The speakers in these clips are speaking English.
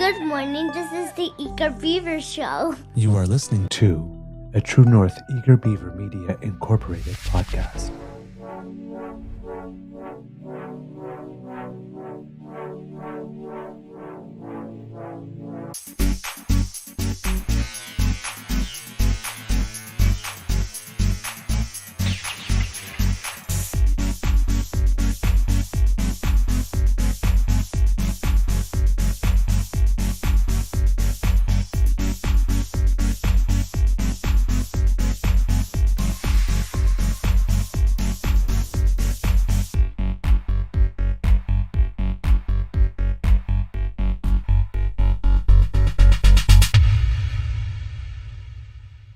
Good morning. This is the Eager Beaver Show. You are listening to a True North Eager Beaver Media Incorporated podcast.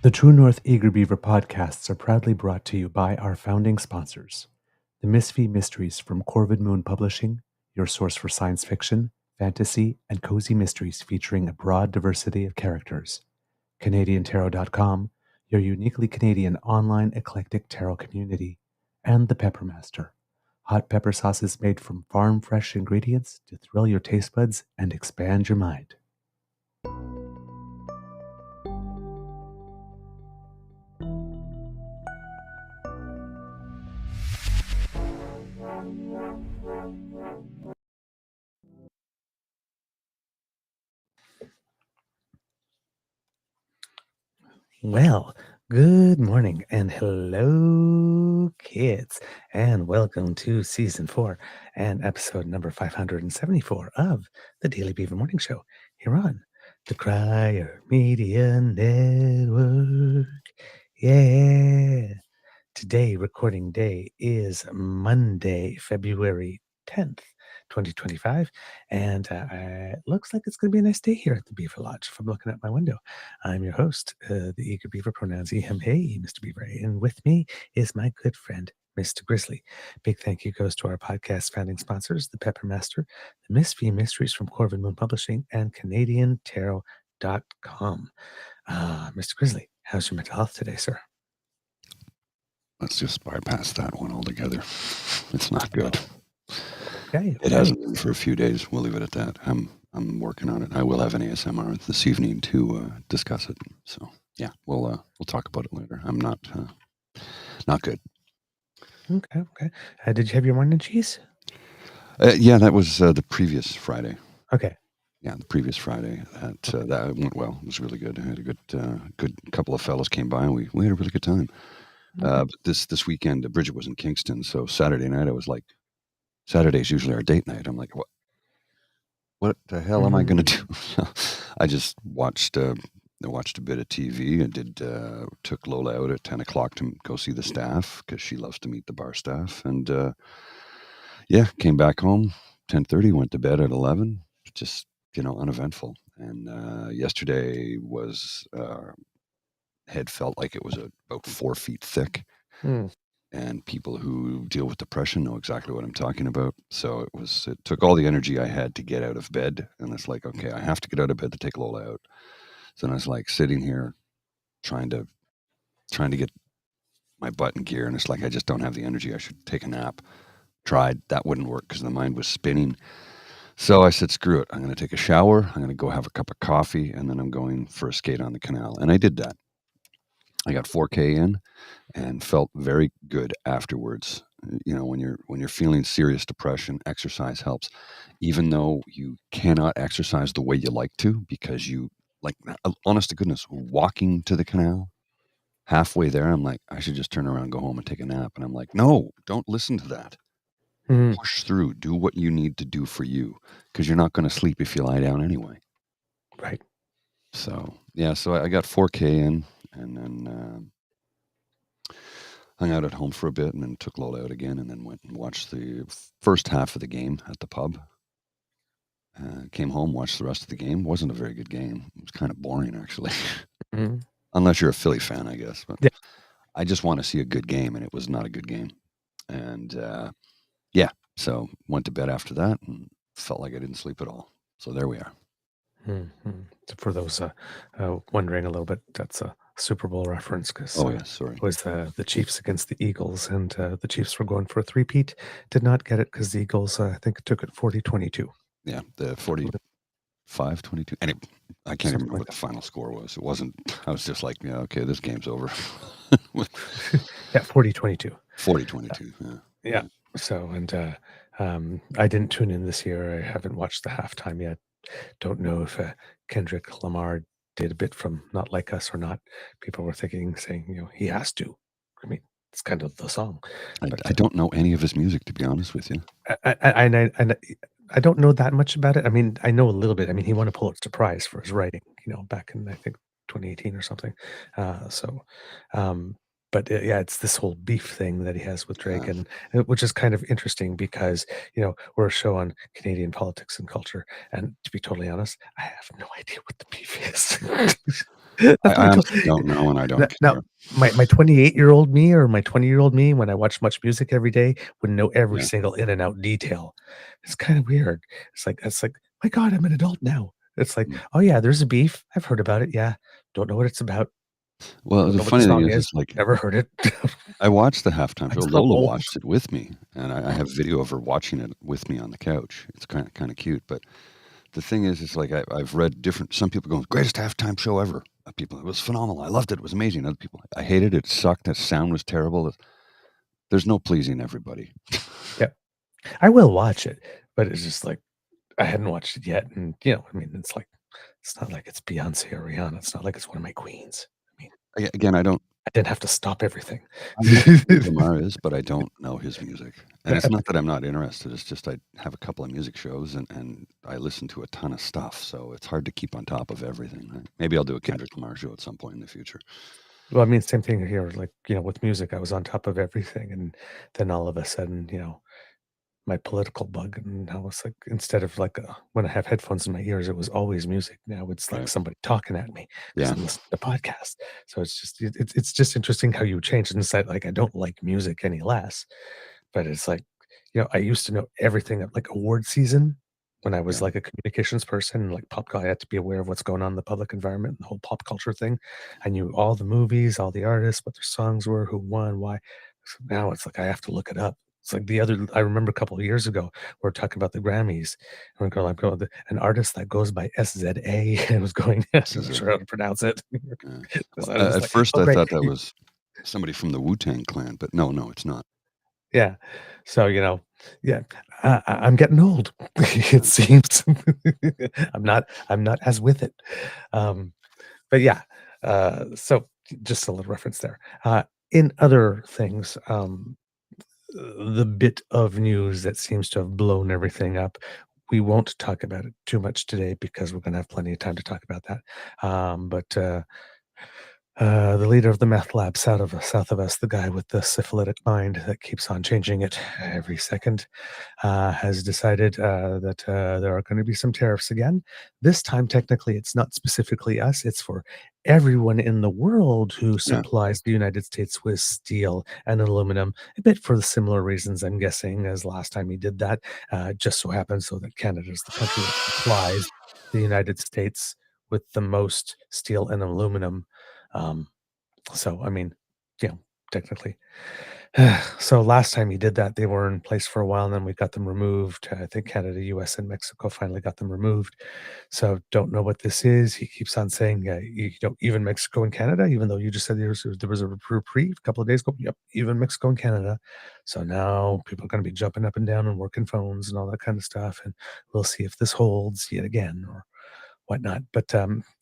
The True North Eager Beaver podcasts are proudly brought to you by our founding sponsors, the Misfit Mysteries from Corvid Moon Publishing, your source for science fiction, fantasy, and cozy mysteries featuring a broad diversity of characters, CanadianTarot.com, your uniquely Canadian online eclectic tarot community, and the Peppermaster, hot pepper sauces made from farm-fresh ingredients to thrill your taste buds and expand your mind. Well, good morning and hello, kids, and welcome to season 4 and episode number 574 of the Daily Beaver Morning Show here on the Crier Media Network. Yeah. Today, recording day is Monday, February 10th, 2025, and it looks like it's going to be a nice day here at the Beaver Lodge from looking at my window. I'm your host, the Eager Beaver, pronouns he, him, hey, Mr. Beaver, and with me is my good friend, Mr. Grizzly. Big thank you goes to our podcast founding sponsors, the Peppermaster, the Misfit Mysteries from Corvid Moon Publishing, and CanadianTarot.com. Mr. Grizzly, how's your mental health today, sir? Let's just bypass that one altogether. It's not good. Okay. It hasn't been for a few days. We'll leave it at that. I'm working on it. I will have an ASMR this evening to discuss it. So yeah, we'll talk about it later. I'm not good. Okay. Did you have your morning cheese? Yeah, that was the previous Friday. Okay. Yeah, the previous Friday. That went well. It was really good. I had a good couple of fellas came by and we had a really good time. But this weekend, Bridget was in Kingston, so Saturday night I was like, Saturday's usually our date night. I'm like, what the hell am I going to do? I just watched a bit of TV and took Lola out at 10 o'clock to go see the staff because she loves to meet the bar staff. And came back home 10:30, went to bed at 11, just uneventful. And yesterday was. Head felt like it was about 4 feet thick. And people who deal with depression know exactly what I'm talking about. So it took all the energy I had to get out of bed. And it's like, okay, I have to get out of bed to take Lola out. So then I was like sitting here trying to get my butt in gear. And it's like, I just don't have the energy. I should take a nap. Tried. That wouldn't work because the mind was spinning. So I said, screw it. I'm going to take a shower. I'm going to go have a cup of coffee. And then I'm going for a skate on the canal. And I did that. I got 4K in and felt very good afterwards. When you're feeling serious depression, exercise helps. Even though you cannot exercise the way you like to, because honest to goodness, walking to the canal, halfway there, I'm like, I should just turn around, go home and take a nap. And I'm like, no, don't listen to that. Push through, do what you need to do for you, because you're not going to sleep if you lie down anyway. Right. So, yeah, so I got 4K in. And then hung out at home for a bit and then took Lola out again and then went and watched the first half of the game at the pub. Came home, watched the rest of the game. Wasn't a very good game. It was kind of boring, actually. Unless you're a Philly fan, I guess. But yeah. I just want to see a good game, and it was not a good game. And so went to bed after that and felt like I didn't sleep at all. So there we are. For those wondering a little bit, that's a Super Bowl reference because it was the Chiefs against the Eagles, and the Chiefs were going for a three-peat. Did not get it because the Eagles, I think, took it 40-22. Yeah, the 40 5-22. And I can't even something remember like what the final score was. It wasn't. I was just like, yeah, okay, this game's over. that. Yeah, 40-22. 40-22. Yeah. Yeah. So, and I didn't tune in this year. I haven't watched the halftime yet. Don't know if Kendrick Lamar did a bit from Not Like Us or not. People were saying, he has to. I mean, it's kind of the song. But I don't know any of his music, to be honest with you. I don't know that much about it. I mean, I know a little bit. I mean, he won a Pulitzer Prize for his writing, back in, I think, 2018 or something. So, but yeah, it's this whole beef thing that he has with Drake, Yeah. and which is kind of interesting because we're a show on Canadian politics and culture, and to be totally honest, I have no idea what the beef is. That's what I I told. honestly don't know, and I don't Now, care. my 28-year-old me or my 20-year-old me, when I watch much music every day, would know every Yeah. single in and out detail. It's kind of weird. It's like, my God, I'm an adult now. It's like, Mm. oh yeah, there's a beef. I've heard about it. Yeah, don't know what it's about. Well, Don't the know what the funny thing song is, is. it's like Never heard it. I watched the halftime show. I'm so Lola old. watched it with me, and I have video of her watching it with me on the couch. It's kind of cute. But the thing is, it's like I've read different. Some people go, greatest halftime show ever. People, it was phenomenal. I loved it. It was amazing. Other people, I hated it. It sucked. The sound was terrible. There's no pleasing everybody. Yeah, I will watch it, but it's just like I hadn't watched it yet, and I mean, it's not like it's Beyonce or Rihanna. It's not like it's one of my queens. I mean, Again, I don't. I didn't have to stop everything. I know who Kendrick Lamar is, but I don't know his music. And it's not that I'm not interested. It's just I have a couple of music shows and I listen to a ton of stuff. So it's hard to keep on top of everything. Right? Maybe I'll do a Kendrick Lamar show at some point in the future. Well, I mean, same thing here. Like, with music, I was on top of everything, and then all of a sudden, my political bug, and I was like, instead of like when I have headphones in my ears, it was always music. Now it's like Right. somebody talking at me because Yeah. I'm listening to podcasts. So it's just interesting how you change. And it's like I don't like music any less, but it's like I used to know everything like award season when I was Yeah. like a communications person, like I had to be aware of what's going on in the public environment and the whole pop culture thing. I knew all the movies, all the artists, what their songs were, who won, why. So now it's like I have to look it up. It's like I remember a couple of years ago, we were talking about the Grammys, and I'm going, an artist that goes by SZA, and was going, I'm This is not sure how to pronounce it. yeah. Because Well, I was at like, first oh, I great. thought that was somebody from the Wu-Tang clan, but no, it's not. Yeah. So, yeah, I'm getting old, it Yeah. seems. I'm not as with it. Um, but yeah, so just a little reference there. In other things, the bit of news that seems to have blown everything up, we won't talk about it too much today because we're going to have plenty of time to talk about that. But the leader of the meth lab south of us, the guy with the syphilitic mind that keeps on changing it every second, has decided that there are going to be some tariffs again. This time, technically, it's not specifically us, it's for everyone in the world who Yeah. supplies the United States with steel and aluminum, a bit for the similar reasons, I'm guessing, as last time he did that. Just so happens so that Canada is the country that supplies the United States with the most steel and aluminum. Um, so, I mean, technically. So last time he did that, they were in place for a while, and then we got them removed. I think Canada, US, and Mexico finally got them removed. So don't know what this is. He keeps on saying, even Mexico and Canada, even though you just said there was a reprieve a couple of days ago. Yep, even Mexico and Canada. So now people are going to be jumping up and down and working phones and all that kind of stuff, and we'll see if this holds yet again or whatnot. But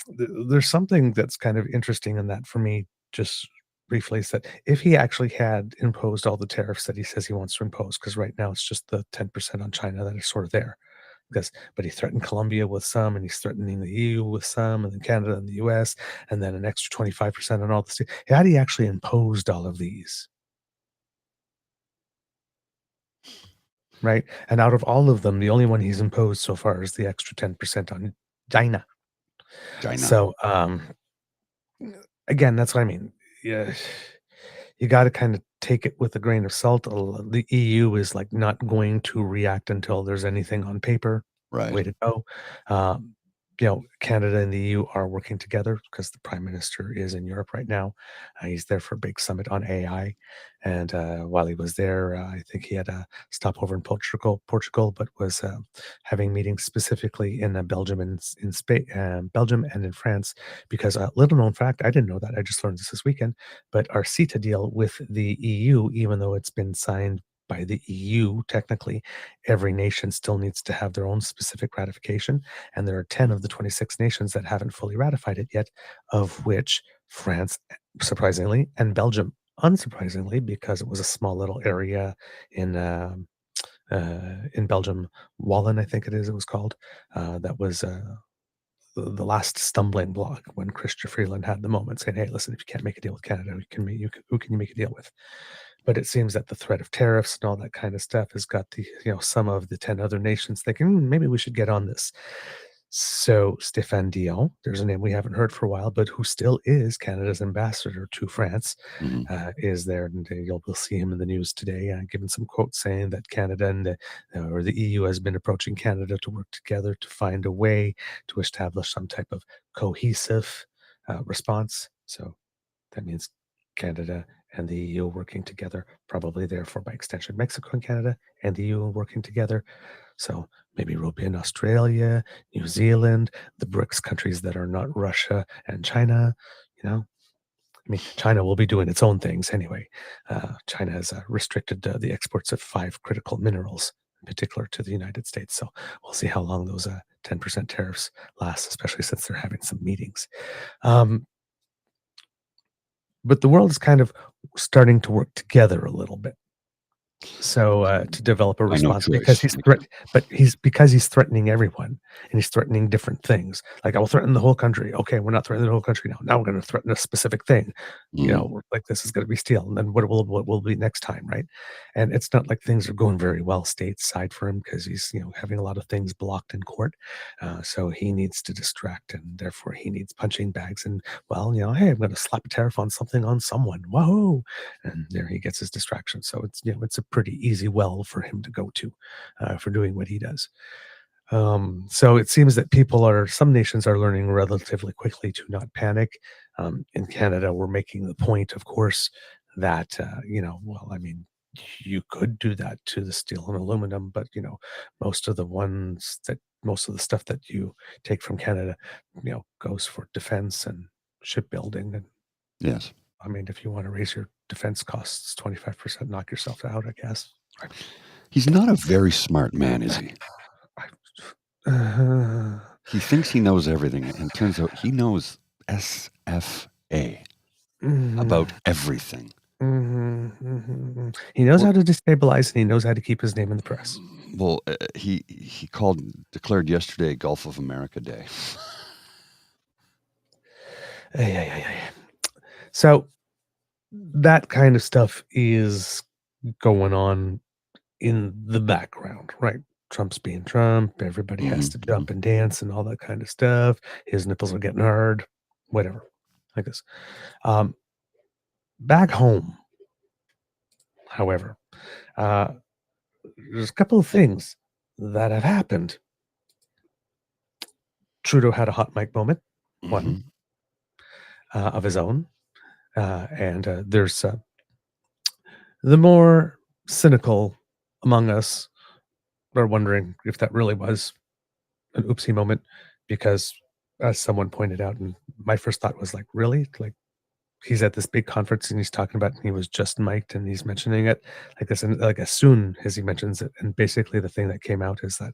there's something that's kind of interesting in that for me, just briefly, is that if he actually had imposed all the tariffs that he says he wants to impose, because right now it's just the 10% on China that is sort of there. But he threatened Colombia with some, and he's threatening the EU with some, and then Canada and the US, and then an extra 25% on all the states. Had he actually imposed all of these, right? And out of all of them, the only one he's imposed so far is the extra 10% on China. China. So, again, that's what I mean. Yeah, you got to kind of take it with a grain of salt. The EU is like not going to react until there's anything on paper. Right. Way to go. Um, Canada and the EU are working together because the prime minister is in Europe right now. He's there for a big summit on AI, and while he was there, I think he had a stopover in Portugal, but was having meetings specifically in Belgium and in Spain, Belgium and in France. Because little known fact, I didn't know that. I just learned this weekend. But our CETA deal with the EU, even though it's been signed by the EU, technically, every nation still needs to have their own specific ratification. And there are 10 of the 26 nations that haven't fully ratified it yet, of which France, surprisingly, and Belgium, unsurprisingly, because it was a small little area in Belgium, Wallen, I think it was called, that was the last stumbling block when Chrystia Freeland had the moment saying, "Hey, listen, if you can't make a deal with Canada, who can you make a deal with?" But it seems that the threat of tariffs and all that kind of stuff has got some of the 10 other nations thinking, maybe we should get on this. So Stéphane Dion, there's a name we haven't heard for a while, but who still is Canada's ambassador to France, Hmm. is there, and we'll see him in the news today, giving some quotes saying that Canada and or the EU has been approaching Canada to work together to find a way to establish some type of cohesive response. So that means Canada and the EU working together, probably therefore by extension Mexico and Canada and the EU working together. So maybe rope in Australia, New Zealand, the BRICS countries that are not Russia and China. I mean, China will be doing its own things anyway. China has restricted the exports of 5 critical minerals, in particular to the United States. So we'll see how long those 10% tariffs last, especially since they're having some meetings. But the world is kind of starting to work together a little bit. So to develop a By no response because choice. he's threatening everyone, and he's threatening different things. Like, I will threaten the whole country. Okay, we're not threatening the whole country now. Now we're going to threaten a specific thing. Mhm. Like, this is going to be steel, and then what will be next time, right? And it's not like things are going very well stateside for him because he's having a lot of things blocked in court. So he needs to distract, and therefore he needs punching bags. And hey, I'm going to slap a tariff on something on someone. Whoa! And there he gets his distraction. So it's a pretty easy well for him to go to for doing what he does. So it seems that some nations are learning relatively quickly to not panic. In Canada, we're making the point, of course, that well, I mean, you could do that to the steel and aluminum, but most of the stuff that you take from Canada, goes for defense and shipbuilding. And Yes. I mean, if you want to raise your defense costs 25%, knock yourself out, I guess. He's not a very smart man, is he? Uh, He thinks he knows everything, and turns out he knows SFA about everything. He knows Well, how to destabilize, and he knows how to keep his name in the press. well, he declared yesterday Gulf of America Day. Yeah. So that kind of stuff is going on in the background, right? Trump's being Trump. Everybody has to Mhm. jump and dance and all that kind of stuff. His nipples are getting hard, whatever, like this. Back home, however, uh, there's a couple of things that have happened. Trudeau had a hot mic moment, one Mhm. of his own, and there's the more cynical among us are wondering if that really was an oopsie moment, because as someone pointed out, and my first thought was like, really? Like, he's at this big conference and he's talking about, and he was just mic'd and he's mentioning it like this. And like, as soon as he mentions it, and basically the thing that came out is that,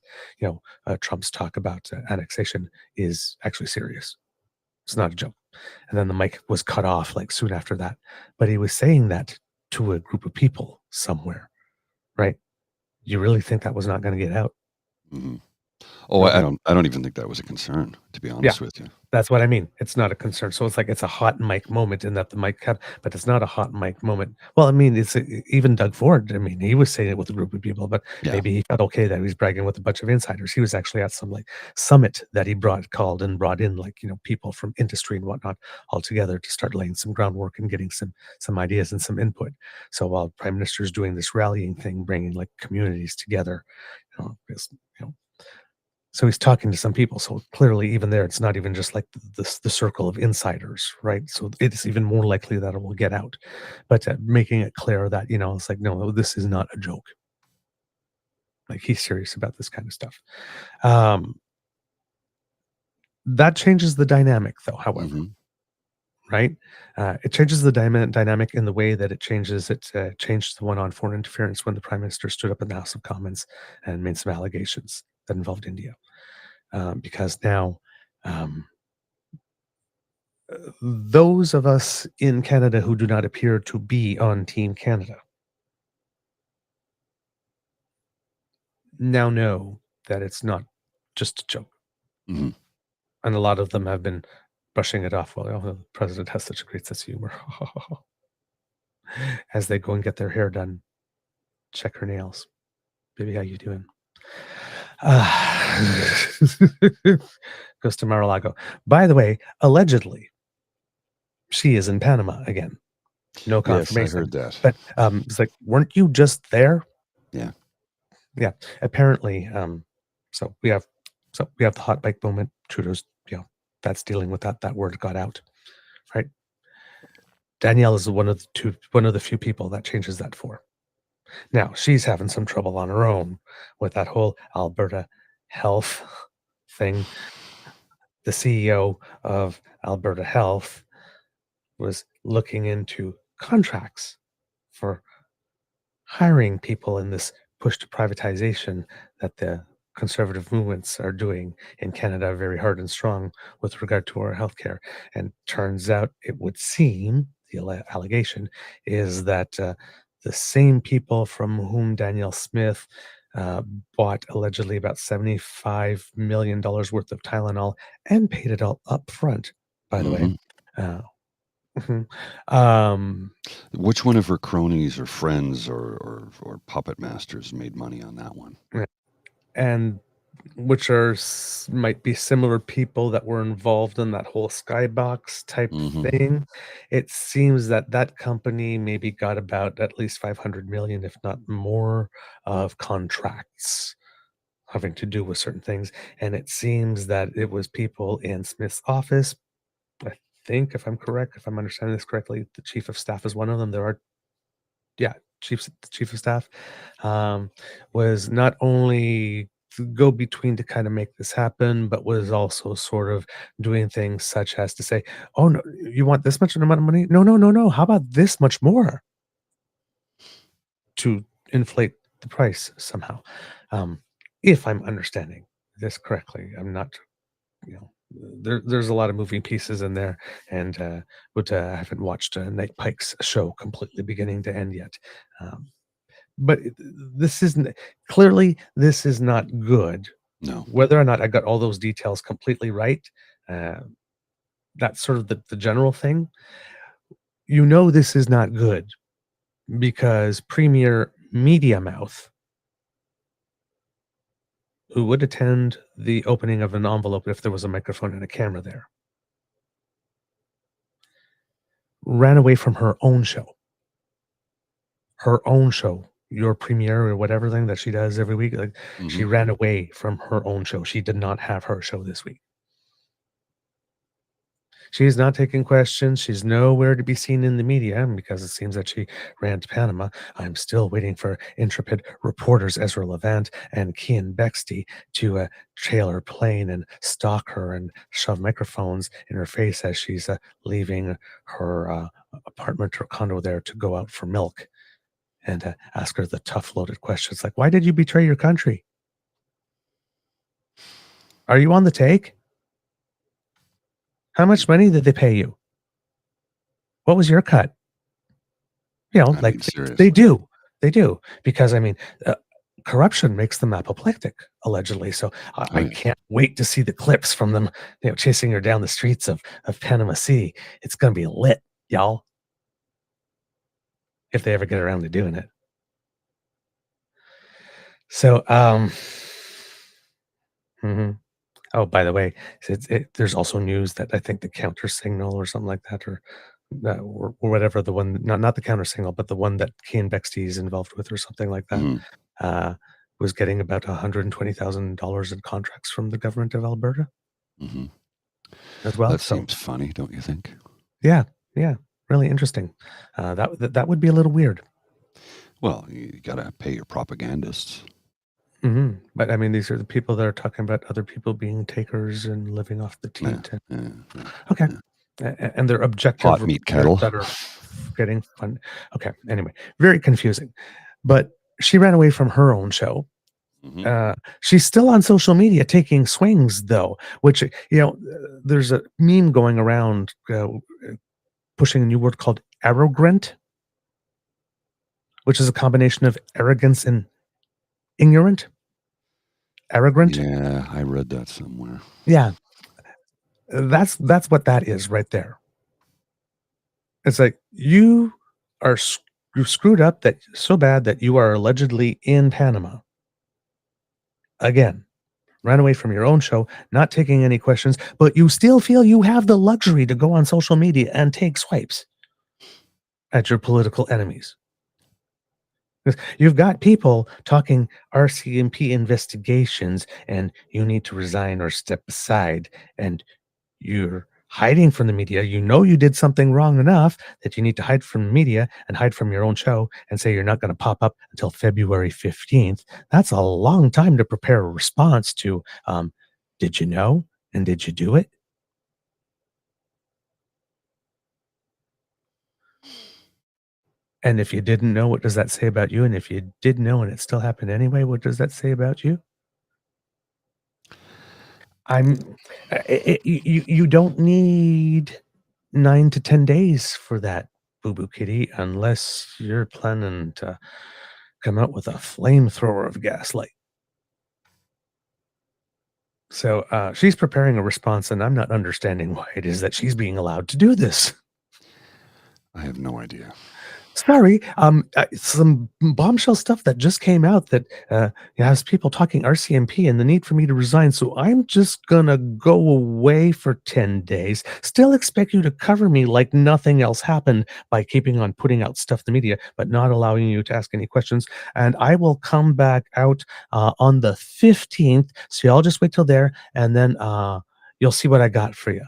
Trump's talk about annexation is actually serious. It's not a joke. And then the mic was cut off like soon after that. But he was saying that to a group of people somewhere, right? You really think that was not going to get out? Mhm. Oh, I Really? don't even think that was a concern, to be Yeah. honest with you. That's what I mean. It's not a concern. So it's like it's a hot mic moment in that the mic cut, but it's not a hot mic moment. Well, I mean, even Doug Ford. I mean, he was saying it with a group of people, but Yeah. maybe he felt okay that he was bragging with a bunch of insiders. He was actually at some like summit that he brought in like people from industry and whatnot all together to start laying some groundwork and getting some ideas and some input. So while Prime Minister is doing this rallying thing, bringing like communities together, because So he's talking to some people. So clearly, even there, it's not even just like the circle of insiders, right? So it's even more likely that it will get out. But making it clear that, it's like, no, this is not a joke. Like, he's serious about this kind of stuff. That changes the dynamic, though, however, hmm right? It changes the dynamic in the way that it changed the one on foreign interference when the Prime Minister stood up in the House of Commons and made some allegations that involved India. Because now, um, those of us in Canada who do not appear to be on Team Canada now know that it's not just a joke. hmm And a lot of them have been brushing it off. Well, the president has such a great sense of humor. As they go and get their hair done, check her nails. Baby, how you doing? Goes to Mar-a-Lago. By the way, allegedly, she is in Panama again. No Yes, I confirmation. heard that. But it's like, weren't you just there? Yeah. Yeah. Apparently, so we have the hot bike moment. Trudeau's, that's dealing with that. That word got out, right? Danielle is one of the few people that changes that for. Now she's having some trouble on her own with that whole Alberta Health thing. The CEO of Alberta Health was looking into contracts for hiring people in this push to privatization that the conservative movements are doing in Canada very hard and strong with regard to our healthcare. And turns out, it would seem, the allegation is that the same people from whom Danielle Smith uh, bought allegedly about $75 million worth of Tylenol and paid it all up front, by the way. hmm Uh, mhm. um, Which one of her cronies or friends or puppet masters made money on that one? and which might be similar people that were involved in that whole skybox type hmm thing. It seems that that company maybe got about at least 500 million, if not more, of contracts having to do with certain things. And it seems that it was people in Smith's office. I think, if I'm correct, if I'm understanding this correctly, the chief of staff is one of them. There are, yeah, chief of staff, um, was not only the go between to kind of make this happen, but was also sort of doing things such as to say, "Oh no, you want this much amount of money? No, no, no, no. How about this much more?" To inflate the price somehow. If I'm understanding this correctly, I'm not. There's a lot of moving pieces in there, and I haven't watched Night Pike's show completely beginning to end yet. Um, but this isn't clearly this is not good. No. Whether or not I got all those details completely right, uh, that's sort of the general thing. This is not good because Premier Media Mouth, who would attend the opening of an envelope if there was a microphone and a camera there, ran away from her own show. Her own show, Your Premiere or whatever thing that she does every week. Like, she hmm ran away from her own show. She did not have her show this week. She's not taking questions. She's nowhere to be seen in the media, and because it seems that she ran to Panama. I'm still waiting for intrepid reporters Ezra Levant and Kian Bexty to trail her plane and stalk her and shove microphones in her face as she's leaving her apartment or condo there to go out for milk, and ask her the tough, loaded questions like, "Why did you betray your country? Are you on the take? How much money did they pay you? What was your cut?" I Like mean, they seriously. do. They do. Because, corruption makes them apoplectic, allegedly. So Oh, I yeah. can't wait to see the clips from them, chasing her down the streets of Panama City. It's going to be lit, y'all, if they ever get around to doing it. So, mhm. Oh, by the way, there's also news that I think the counter signal or something like that, or whatever, the one, not the counter signal, but the one that Kian Bexty is involved with, or something like that. hmm Uh, was getting about $120,000 in contracts from the government of Alberta Mm-hmm. as well. That So seems funny, don't you think? yeah, really interesting. That would be a little weird. Well, you got to pay your propagandists. But I mean, these are the people that are talking about other people being takers and living off the teat. Okay. And they're objective Hot meat reporters kettle. that are getting fun. Okay. Anyway, very confusing. But she ran away from her own show. She's still on social media taking swings, though, which, there's a meme going around pushing a new word called arrogant, which is a combination of arrogance and ignorant. Arrogant. Yeah, I read that somewhere. Yeah. That's what that is right there. It's like you screwed up that so bad that you are allegedly in Panama. Again, ran away from your own show, not taking any questions, but you still feel you have the luxury to go on social media and take swipes at your political enemies. You've got people talking RCMP investigations and you need to resign or step aside, and you're hiding from the media. You know you did something wrong enough that you need to hide from the media and hide from your own show and say you're not going to pop up until February 15th. That's a long time to prepare a response to, did you know and did you do it? And if you didn't know, what does that say about you? And if you did know and it still happened anyway, what does that say about you? You don't need 9 to 10 days for that, Boo Boo Kitty, unless you're planning to come out with a flamethrower of gaslight. So she's preparing a response, and I'm not understanding why it is that she's being allowed to do this. I have no idea. Sorry, some bombshell stuff that just came out that has people talking RCMP and the need for me to resign. So I'm just gonna go away for 10 days. Still expect you to cover me like nothing else happened by keeping on putting out stuff in the media, but not allowing you to ask any questions. And I will come back out on the 15th. So y'all just wait till there, and then you'll see what I got for you.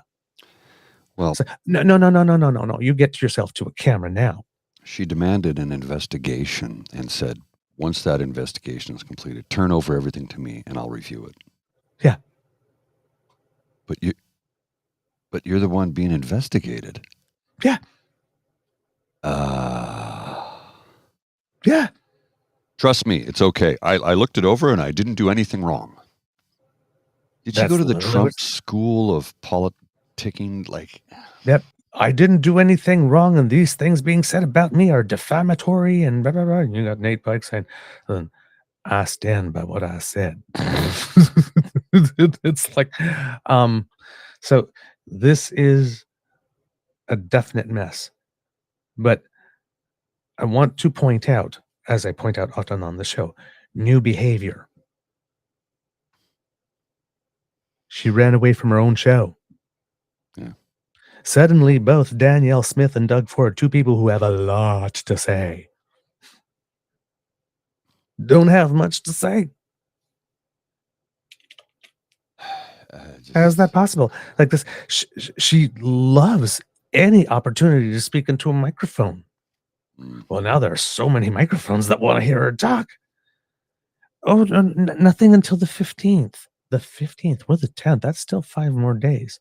Well, so, no. You get yourself to a camera now. She demanded an investigation and said, once that investigation is completed, turn over everything to me and I'll review it. Yeah. But you're the one being investigated. Yeah. Yeah. Trust me, it's okay. I looked it over and I didn't do anything wrong. Did you go to the Trump school of politicking? Yep. I didn't do anything wrong, and these things being said about me are defamatory and blah, blah, blah. You got Nate Pike saying, I stand by what I said. It's like, so this is a definite mess. But I want to point out, as I point out often on the show, new behavior. She ran away from her own show. Yeah. Suddenly, both Danielle Smith and Doug Ford, two people who have a lot to say, don't have much to say. How is that possible? Like this, she loves any opportunity to speak into a microphone. Well, now there are so many microphones that want to hear her talk. Oh, nothing until the 15th. The 15th, we're the 10th. That's still 5 more days.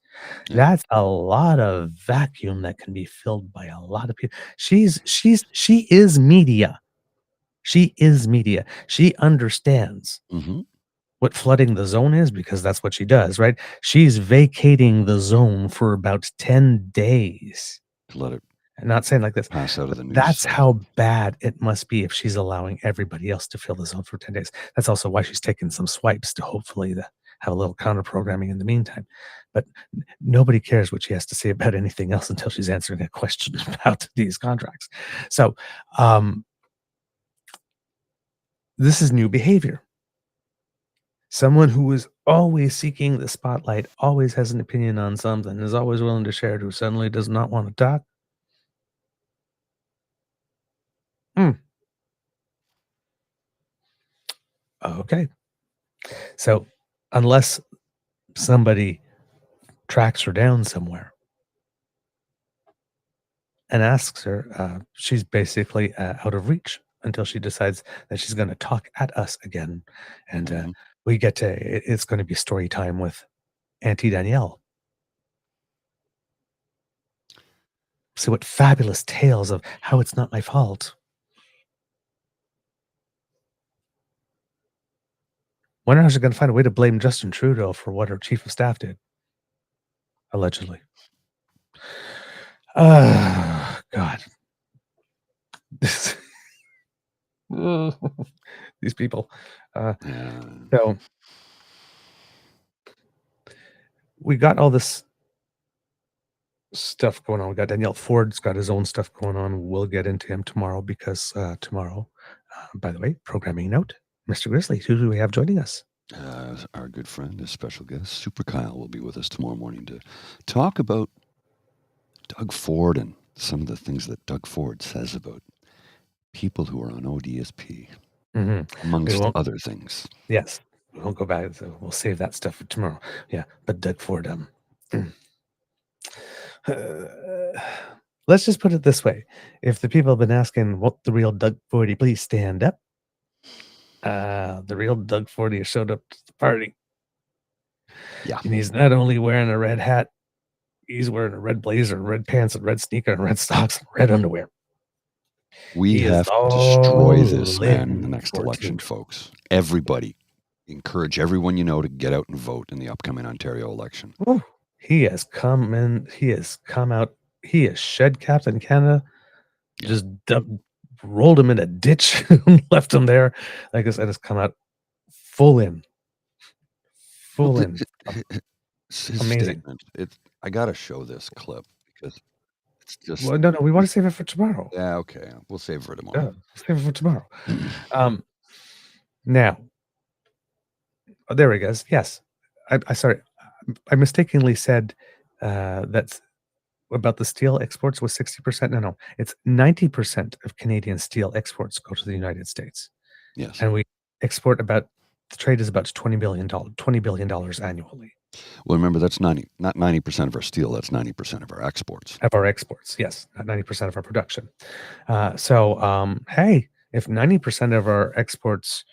Yeah. That's a lot of vacuum that can be filled by a lot of people. She is media. She is media. She understands what flooding the zone is, because that's what she does, right? She's vacating the zone for about 10 days. To let it I'm not saying like this. Pass out of the news. That's how bad it must be if she's allowing everybody else to fill the zone for 10 days. That's also why she's taking some swipes to hopefully have a little counter programming in the meantime. But nobody cares what she has to say about anything else until she's answering a question about these contracts. So this is new behavior. Someone who is always seeking the spotlight, always has an opinion on something, is always willing to share it, who suddenly does not want to talk. Okay. So unless somebody tracks her down somewhere and asks her, she's basically out of reach until she decides that she's going to talk at us again. And Mhm. we get to, it's going to be story time with Auntie Danielle. So what fabulous tales of how it's not my fault. Wonder how she's going to find a way to blame Justin Trudeau for what her chief of staff did, allegedly. God. These people. Yeah. So we got all this stuff going on. We got Danielle Ford's got his own stuff going on. We'll get into him tomorrow because tomorrow, by the way, programming note, Mr. Grizzly, who do we have joining us? Our good friend, a special guest, Super Kyle, will be with us tomorrow morning to talk about Doug Ford and some of the things that Doug Ford says about people who are on ODSP, We amongst won't. other things. Yes, we won't go back. So we'll save that stuff for tomorrow. Yeah, but Doug Ford. Let's just put it this way: if the people have been asking, "What the real Doug Fordy? Please stand up." The real Doug Fordy has showed up to the party. Yeah. And he's not only wearing a red hat, he's wearing a red blazer, red pants, and red sneaker, and red socks, and red underwear. We He is have to destroy this all man in the in next for election, two. folks. Everybody, encourage everyone you know to get out and vote in the upcoming Ontario election. Woo. He has come in. He has come out. He has shed Captain Canada, Yeah. just rolled him in a ditch, and left him there. Like I said, has come out full in. Well, Full in. his Amazing. statement. I got to show this clip because it's just. Well, no, we want to save it for tomorrow. Yeah, okay. We'll save it for Yeah, tomorrow. save it for tomorrow. Now, there he goes. Yes, I sorry, I mistakenly said that's about the steel exports was 60%. No, it's 90% of Canadian steel exports go to the United States, Yes. and we export about the trade is about $20 billion annually. Well, remember that's not 90% of our steel. That's 90% of our exports. Of our exports, yes, not 90% of our production. Hey, if 90% of our exports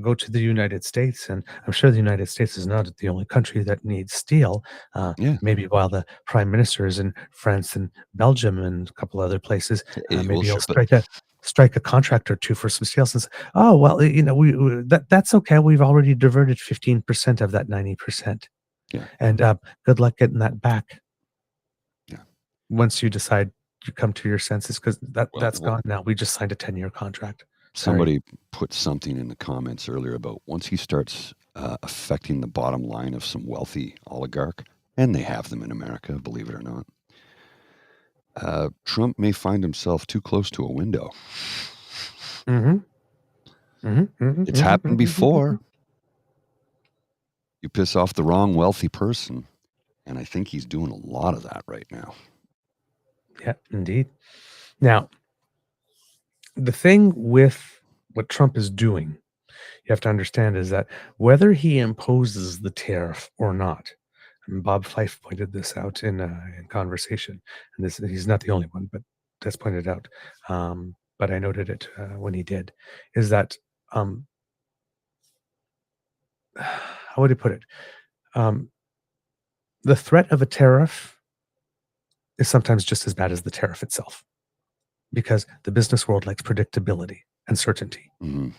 go to the United States, and I'm sure the United States is not the only country that needs steel. Yeah. Maybe while the prime minister is in France and Belgium and a couple other places, Well, maybe he'll sure, strike a contract or two for some steel. Since that's okay. We've already diverted 15% of that 90%. Yeah. And good luck getting that back. Yeah. Once you decide you come to your senses, because that's well, gone now. We just signed a 10-year contract. somebody put something in the comments earlier about once he starts affecting the bottom line of some wealthy oligarch, and they have them in America, believe it or not, Trump may find himself too close to a window. It's happened before. You piss off the wrong wealthy person, and I think he's doing a lot of that right now. Yeah, indeed. Now, the thing with what Trump is doing, you have to understand, is that whether he imposes the tariff or not, and Bob Fife pointed this out in conversation, and he's not the only one, but that's pointed out. But I noted it when he did, is that how would he put it? The threat of a tariff is sometimes just as bad as the tariff itself, because the business world likes predictability and certainty. Mm-hmm.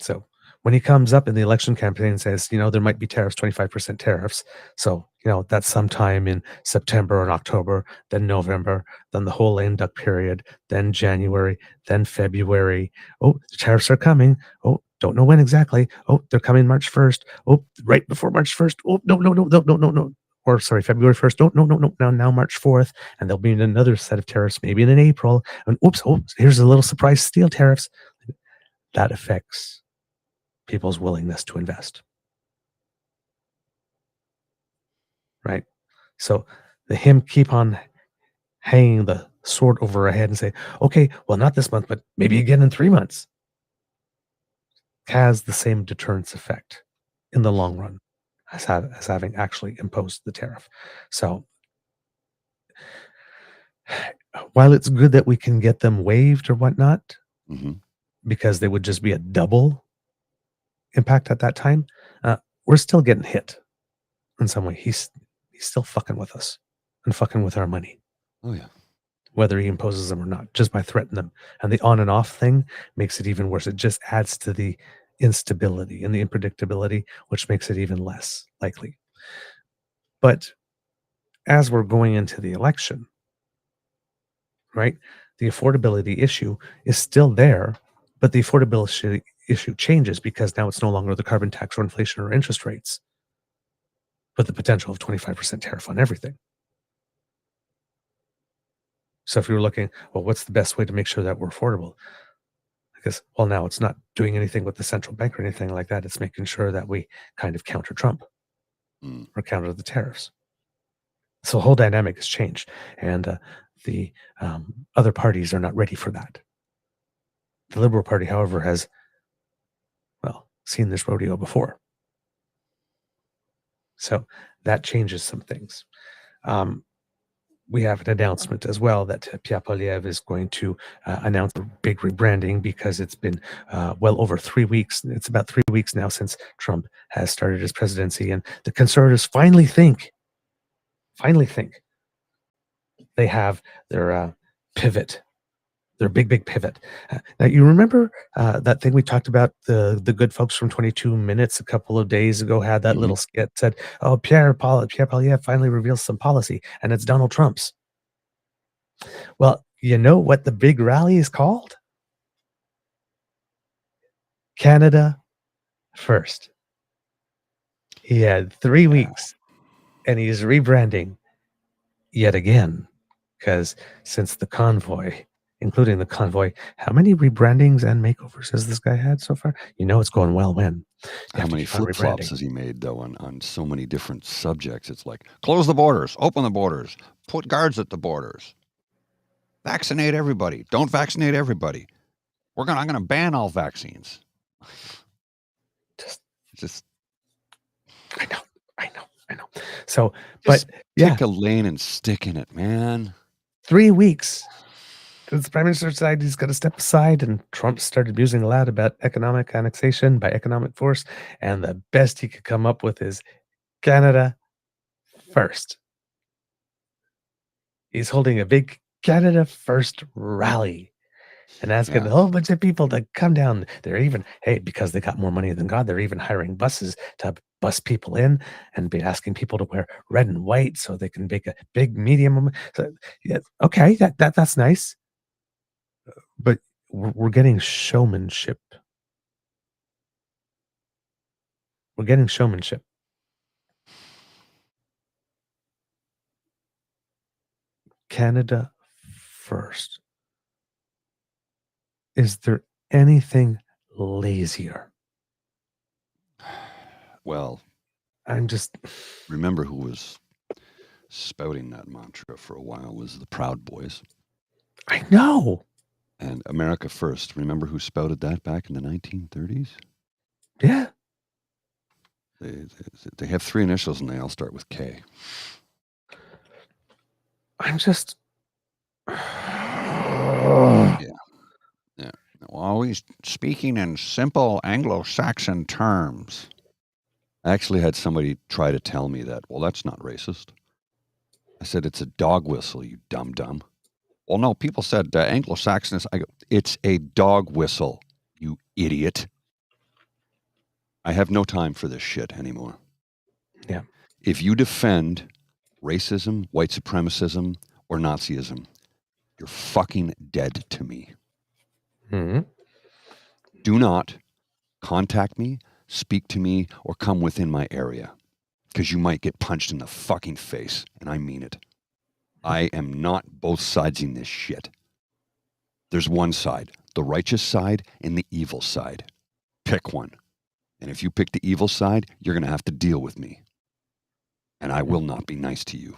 So when he comes up in the election campaign and says, there might be tariffs, 25% tariffs. So, that's sometime in September and October, then November, then the whole lame duck period, then January, then February. Oh, the tariffs are coming. Oh, don't know when exactly. Oh, they're coming March 1st. Oh, right before March 1st. Oh, no. Or sorry, February 1st. No. Now March 4th. And there'll be another set of tariffs, maybe in April. And oops, here's a little surprise steel tariffs. That affects people's willingness to invest. Right? So him keep on hanging the sword over our head and say, okay, well, not this month, but maybe again in 3 months. has the same deterrence effect in the long run as having actually imposed the tariff. So while it's good that we can get them waived or whatnot, Mm-hmm. because they would just be a double impact at that time, we're still getting hit in some way. He's still fucking with us and fucking with our money, Oh yeah. whether he imposes them or not, just by threatening them. And the on and off thing makes it even worse. It just adds to the instability and the unpredictability, which makes it even less likely. But as we're going into the election, right, the affordability issue is still there, but the affordability issue changes because now it's no longer the carbon tax or inflation or interest rates, but the potential of 25% tariff on everything. So if you were looking, well, what's the best way to make sure that we're affordable? Because, well, now it's not doing anything with the central bank or anything like that. It's making sure that we kind of counter Trump or counter the tariffs. So the whole dynamic has changed, and the other parties are not ready for that. The Liberal Party, however, has, well, seen this rodeo before. So that changes some things. We have an announcement as well that Pierre Poilievre is going to announce a big rebranding because it's been well over 3 weeks. It's about 3 weeks now since Trump has started his presidency, and the Conservatives finally think they have their pivot, their big pivot. Now, you remember that thing we talked about, the good folks from 22 Minutes a couple of days ago had that little skit, said, oh, Pierre Poilievre finally reveals some policy, and it's Donald Trump's. Well, you know what the big rally is called? Canada First. He had 3 weeks, and he's rebranding yet again, because since the convoy, including the convoy, how many rebrandings and makeovers has this guy had so far? You know it's going well when. How many flip-flops has he made, though, on so many different subjects? It's like, close the borders, open the borders, put guards at the borders, vaccinate everybody, don't vaccinate everybody. I'm gonna ban all vaccines. Just I know. So, just but yeah, pick a lane and stick in it, man. 3 weeks. The Prime Minister decided he's got to step aside, and Trump started musing aloud about economic annexation by economic force, and the best he could come up with is Canada First. He's holding a big Canada First rally and asking a whole bunch of people to come down. They're even, hey, because they got more money than God, they're even hiring buses to bus people in and be asking people to wear red and white so they can make a big medium. So, yeah, okay, that's nice. But we're getting showmanship. We're getting showmanship. Canada First. Is there anything lazier? Well, I'm just... remember who was spouting that mantra for a while was the Proud Boys. I know. And America First. Remember who spouted that back in the 1930s? Yeah. They have 3 initials and they all start with K. I'm just... Yeah. Always speaking in simple Anglo-Saxon terms. I actually had somebody try to tell me that, well, that's not racist. I said, it's a dog whistle, you dum-dum. Well, no, people said Anglo-Saxon. I go, it's a dog whistle, you idiot. I have no time for this shit anymore. Yeah. If you defend racism, white supremacism, or Nazism, you're fucking dead to me. Mm-hmm. Do not contact me, speak to me, or come within my area, because you might get punched in the fucking face, and I mean it. I am not both sides in this shit. There's one side, the righteous side and the evil side. Pick one. And if you pick the evil side, you're going to have to deal with me. And I will not be nice to you.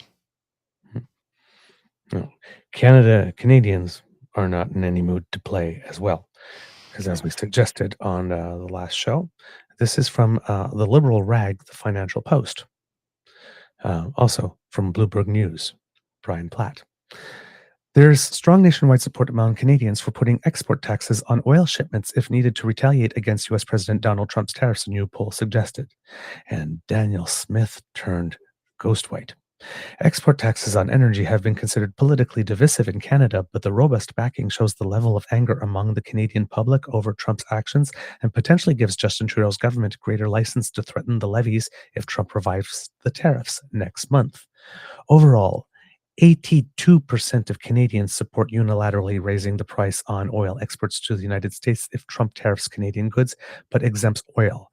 No. Canadians are not in any mood to play as well. because as we suggested on the last show, this is from the liberal rag, the Financial Post. Also from Bloomberg News, Brian Platt. There's strong nationwide support among Canadians for putting export taxes on oil shipments if needed to retaliate against U.S. President Donald Trump's tariffs, a new poll suggested. And Danielle Smith turned ghost white. Export taxes on energy have been considered politically divisive in Canada, but the robust backing shows the level of anger among the Canadian public over Trump's actions and potentially gives Justin Trudeau's government greater license to threaten the levies if Trump revives the tariffs next month. Overall, 82% of Canadians support unilaterally raising the price on oil exports to the United States if Trump tariffs Canadian goods, but exempts oil.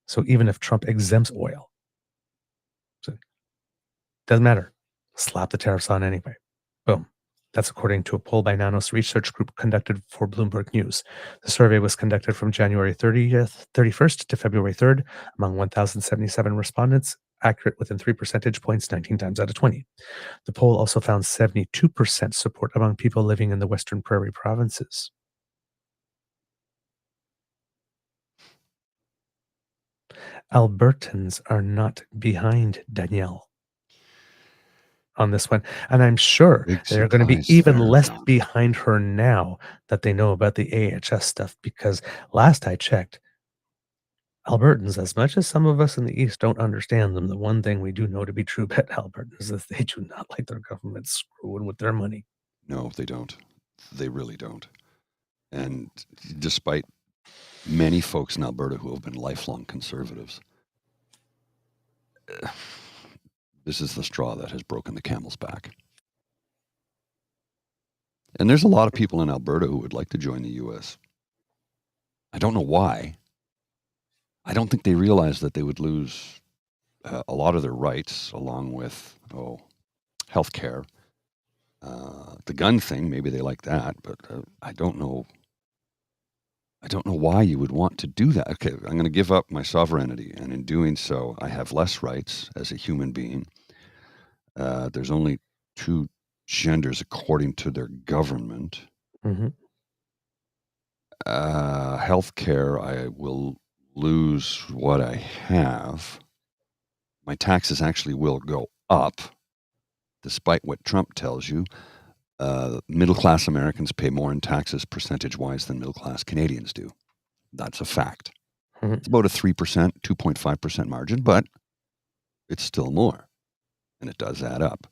So even if Trump exempts oil, so doesn't matter. Slap the tariffs on anyway. Boom. That's according to a poll by Nanos Research Group conducted for Bloomberg News. The survey was conducted from January 31st to February 3rd among 1,077 respondents, accurate within 3 percentage points 19 times out of 20. The poll also found 72% support among people living in the Western Prairie provinces. Albertans are not behind Danielle on this one. And I'm sure Big they're going to be surprise even there, less yeah. behind her now that they know about the AHS stuff, because last I checked, Albertans, as much as some of us in the East don't understand them, the one thing we do know to be true about Albertans is they do not like their government screwing with their money. No, they don't. They really don't. And despite many folks in Alberta who have been lifelong conservatives, this is the straw that has broken the camel's back. And there's a lot of people in Alberta who would like to join the U.S. I don't know why. I don't think they realize that they would lose a lot of their rights, along with health care. The gun thing, maybe they like that, but I don't know. I don't know why you would want to do that. Okay, I'm going to give up my sovereignty, and in doing so, I have less rights as a human being. There's only 2 genders according to their government. Mm-hmm. Healthcare, I will lose what I have. My taxes actually will go up, despite what Trump tells you. Middle-class Americans pay more in taxes percentage-wise than middle-class Canadians do. That's a fact. Mhm. It's about a 3%, 2.5% margin, but it's still more, and it does add up.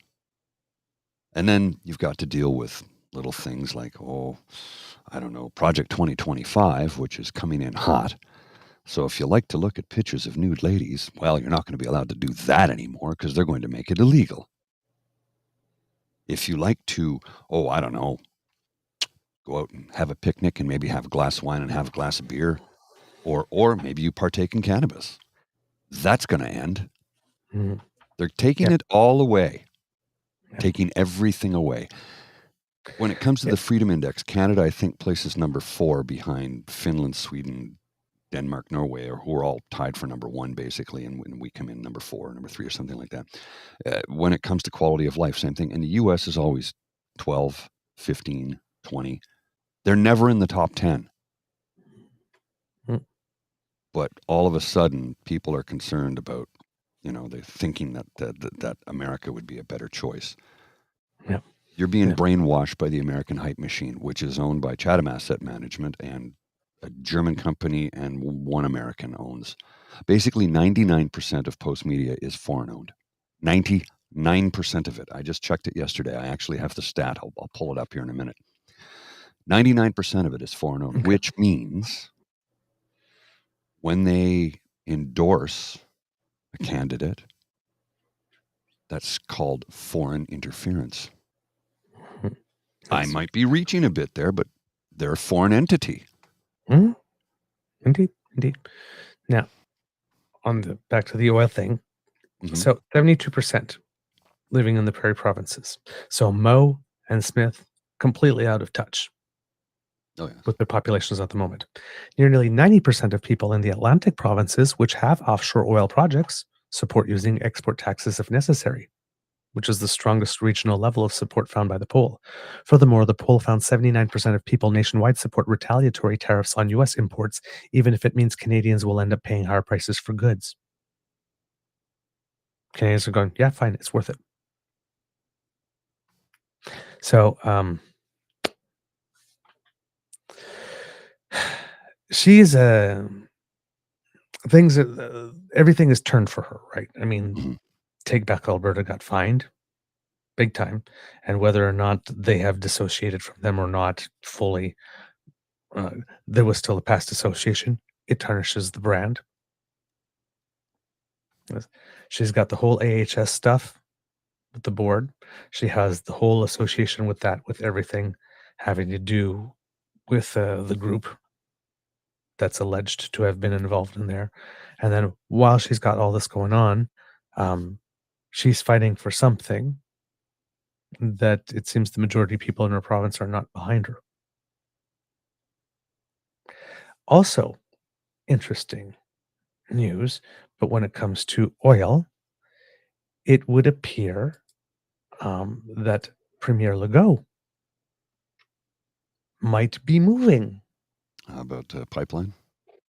And then you've got to deal with little things like, Project 2025, which is coming in hot. So if you like to look at pictures of nude ladies, well, you're not going to be allowed to do that anymore because they're going to make it illegal. If you like to, go out and have a picnic and maybe have a glass of wine and have a glass of beer, or maybe you partake in cannabis, that's going to end. Mhm. They're taking it all away, taking everything away. When it comes to the Freedom Index, Canada, I think, places number 4 behind Finland, Sweden, Denmark, Norway, who are all tied for number 1, basically, and when we come in number 4, number 3, or something like that. When it comes to quality of life, same thing. And the U.S. is always 12, 15, 20. They're never in the top 10. Mm. But all of a sudden, people are concerned about, they're thinking that America would be a better choice. Yeah. You're being brainwashed by the American hype machine, which is owned by Chatham Asset Management and a German company, and one American owns. Basically, 99% of Post Media is foreign-owned. 99% of it. I just checked it yesterday. I actually have the stat. I'll pull it up here in a minute. 99% of it is foreign-owned, which means when they endorse a candidate, that's called foreign interference. I might be reaching a bit there, but they're a foreign entity. Mm-hmm. Indeed. Now, back to the oil thing. Mhm. So 72% living in the prairie provinces. So Moe and Smith completely out of touch with their populations at the moment. Nearly 90% of people in the Atlantic provinces, which have offshore oil projects, support using export taxes if necessary, which is the strongest regional level of support found by the poll. Furthermore, the poll found 79% of people nationwide support retaliatory tariffs on U.S. imports, even if it means Canadians will end up paying higher prices for goods. Canadians are going, yeah, fine, it's worth it. So, she's everything is turned for her, right? I mean, Take Back Alberta got fined big time, and whether or not they have dissociated from them or not fully, there was still a past association. It tarnishes the brand. She's got the whole AHS stuff with the board. She has the whole association with that, with everything having to do with the group that's alleged to have been involved in there. And then while she's got all this going on, she's fighting for something that it seems the majority of people in her province are not behind her. Also, interesting news, but when it comes to oil, it would appear that Premier Legault might be moving. How about pipeline?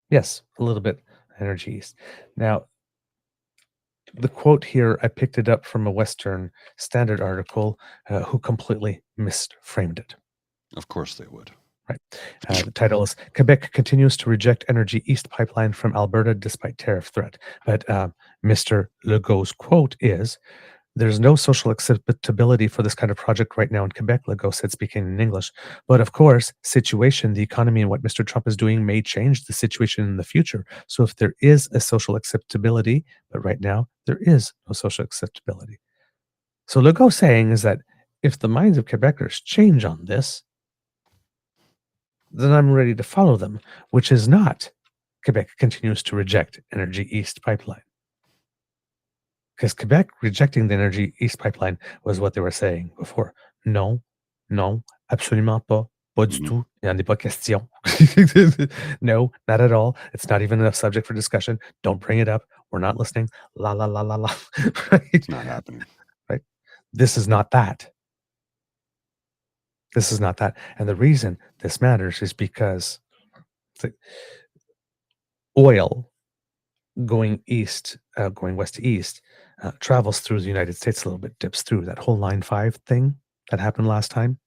Yes, a little bit Energy East. Now, the quote here, I picked it up from a Western Standard article who completely misframed it. Of course they would. Right. The title is Quebec continues to reject Energy East pipeline from Alberta despite tariff threat. But Mr. Legault's quote is, there's no social acceptability for this kind of project right now in Quebec, Legault said, speaking in English. But of course, situation, the economy, and what Mr. Trump is doing may change the situation in the future. So if there is a social acceptability, but right now there is no social acceptability. So Legault saying is that if the minds of Quebecers change on this, then I'm ready to follow them, which is not Quebec continues to reject Energy East pipeline. Because Quebec rejecting the Energy East pipeline was what they were saying before. Non, non, absolument pas, pas du tout, il n'y en a pas question. No, not at all. It's not even a subject for discussion. Don't bring it up. We're not listening. La, la, la, la, la. Right? It's not happening. Right? This is not that. This is not that. And the reason this matters is because the oil going west to east, travels through the United States a little bit, dips through that whole Line 5 thing that happened last time.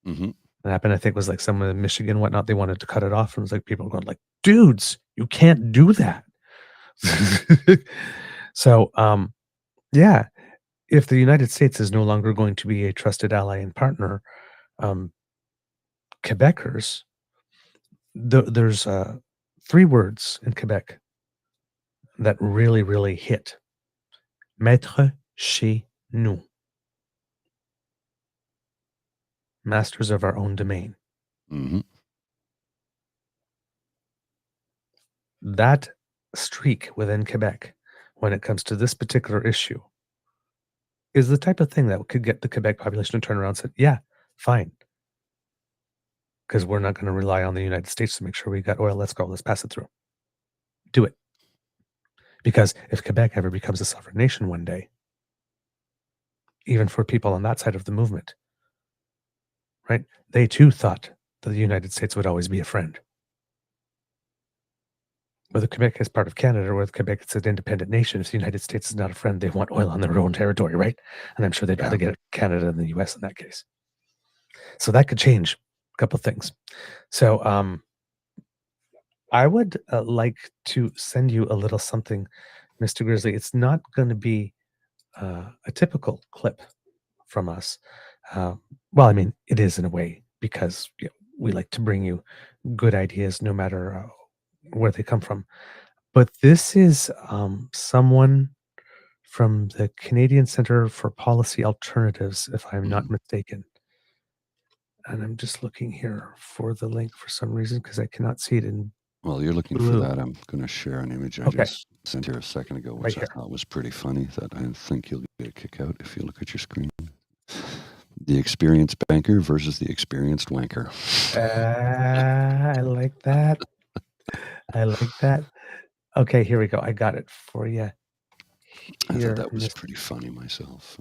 That happened, I think, was like some of the Michigan whatnot. They wanted to cut it off, and it was like people going like, "Dudes, you can't do that." So, yeah, if the United States is no longer going to be a trusted ally and partner, Quebecers, there's 3 words in Quebec that really, really hit. Maître chez nous. Masters of our own domain. That streak within Quebec, when it comes to this particular issue, is the type of thing that could get the Quebec population to turn around and say, yeah, fine. Because we're not going to rely on the United States to make sure we got oil. Let's go. Let's pass it through. Do it. Because if Quebec ever becomes a sovereign nation one day, even for people on that side of the movement, right, they too thought that the United States would always be a friend. Whether Quebec is part of Canada or whether Quebec is an independent nation, if the United States is not a friend, they want oil on their own territory, right? And I'm sure they'd rather get Canada than the US in that case. So that could change a couple of things. So I would like to send you a little something, Mr. Grizzly. It's not going to be a typical clip from us. Well, I mean, it is in a way, because we like to bring you good ideas no matter where they come from. But this is someone from the Canadian Centre for Policy Alternatives, if I'm not mistaken. And I'm just looking here for the link for some reason because I cannot see it in. Well, you're looking for that. I'm going to share an image I just sent here a second ago, which I thought was pretty funny, that I think you'll get a kick out if you look at your screen. The experienced banker versus the experienced wanker. I like that. I like that. Okay, here we go. I got it for you I here. thought that was pretty funny myself.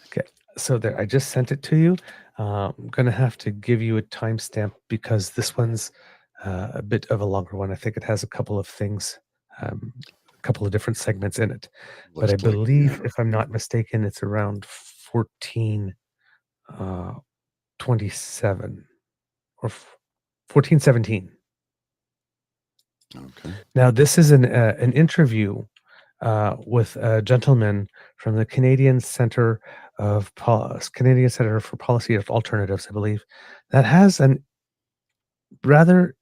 Okay, so there, I just sent it to you. I'm going to have to give you a timestamp because this one's a bit of a longer one. I think it has a couple of things, a couple of different segments in it. But I Looks like, believe, yeah. if I'm not mistaken, it's around 1427 or 1417. Okay. Now, this is an interview with a gentleman from the Canadian Center for Policy of Alternatives, I believe, that has an rather,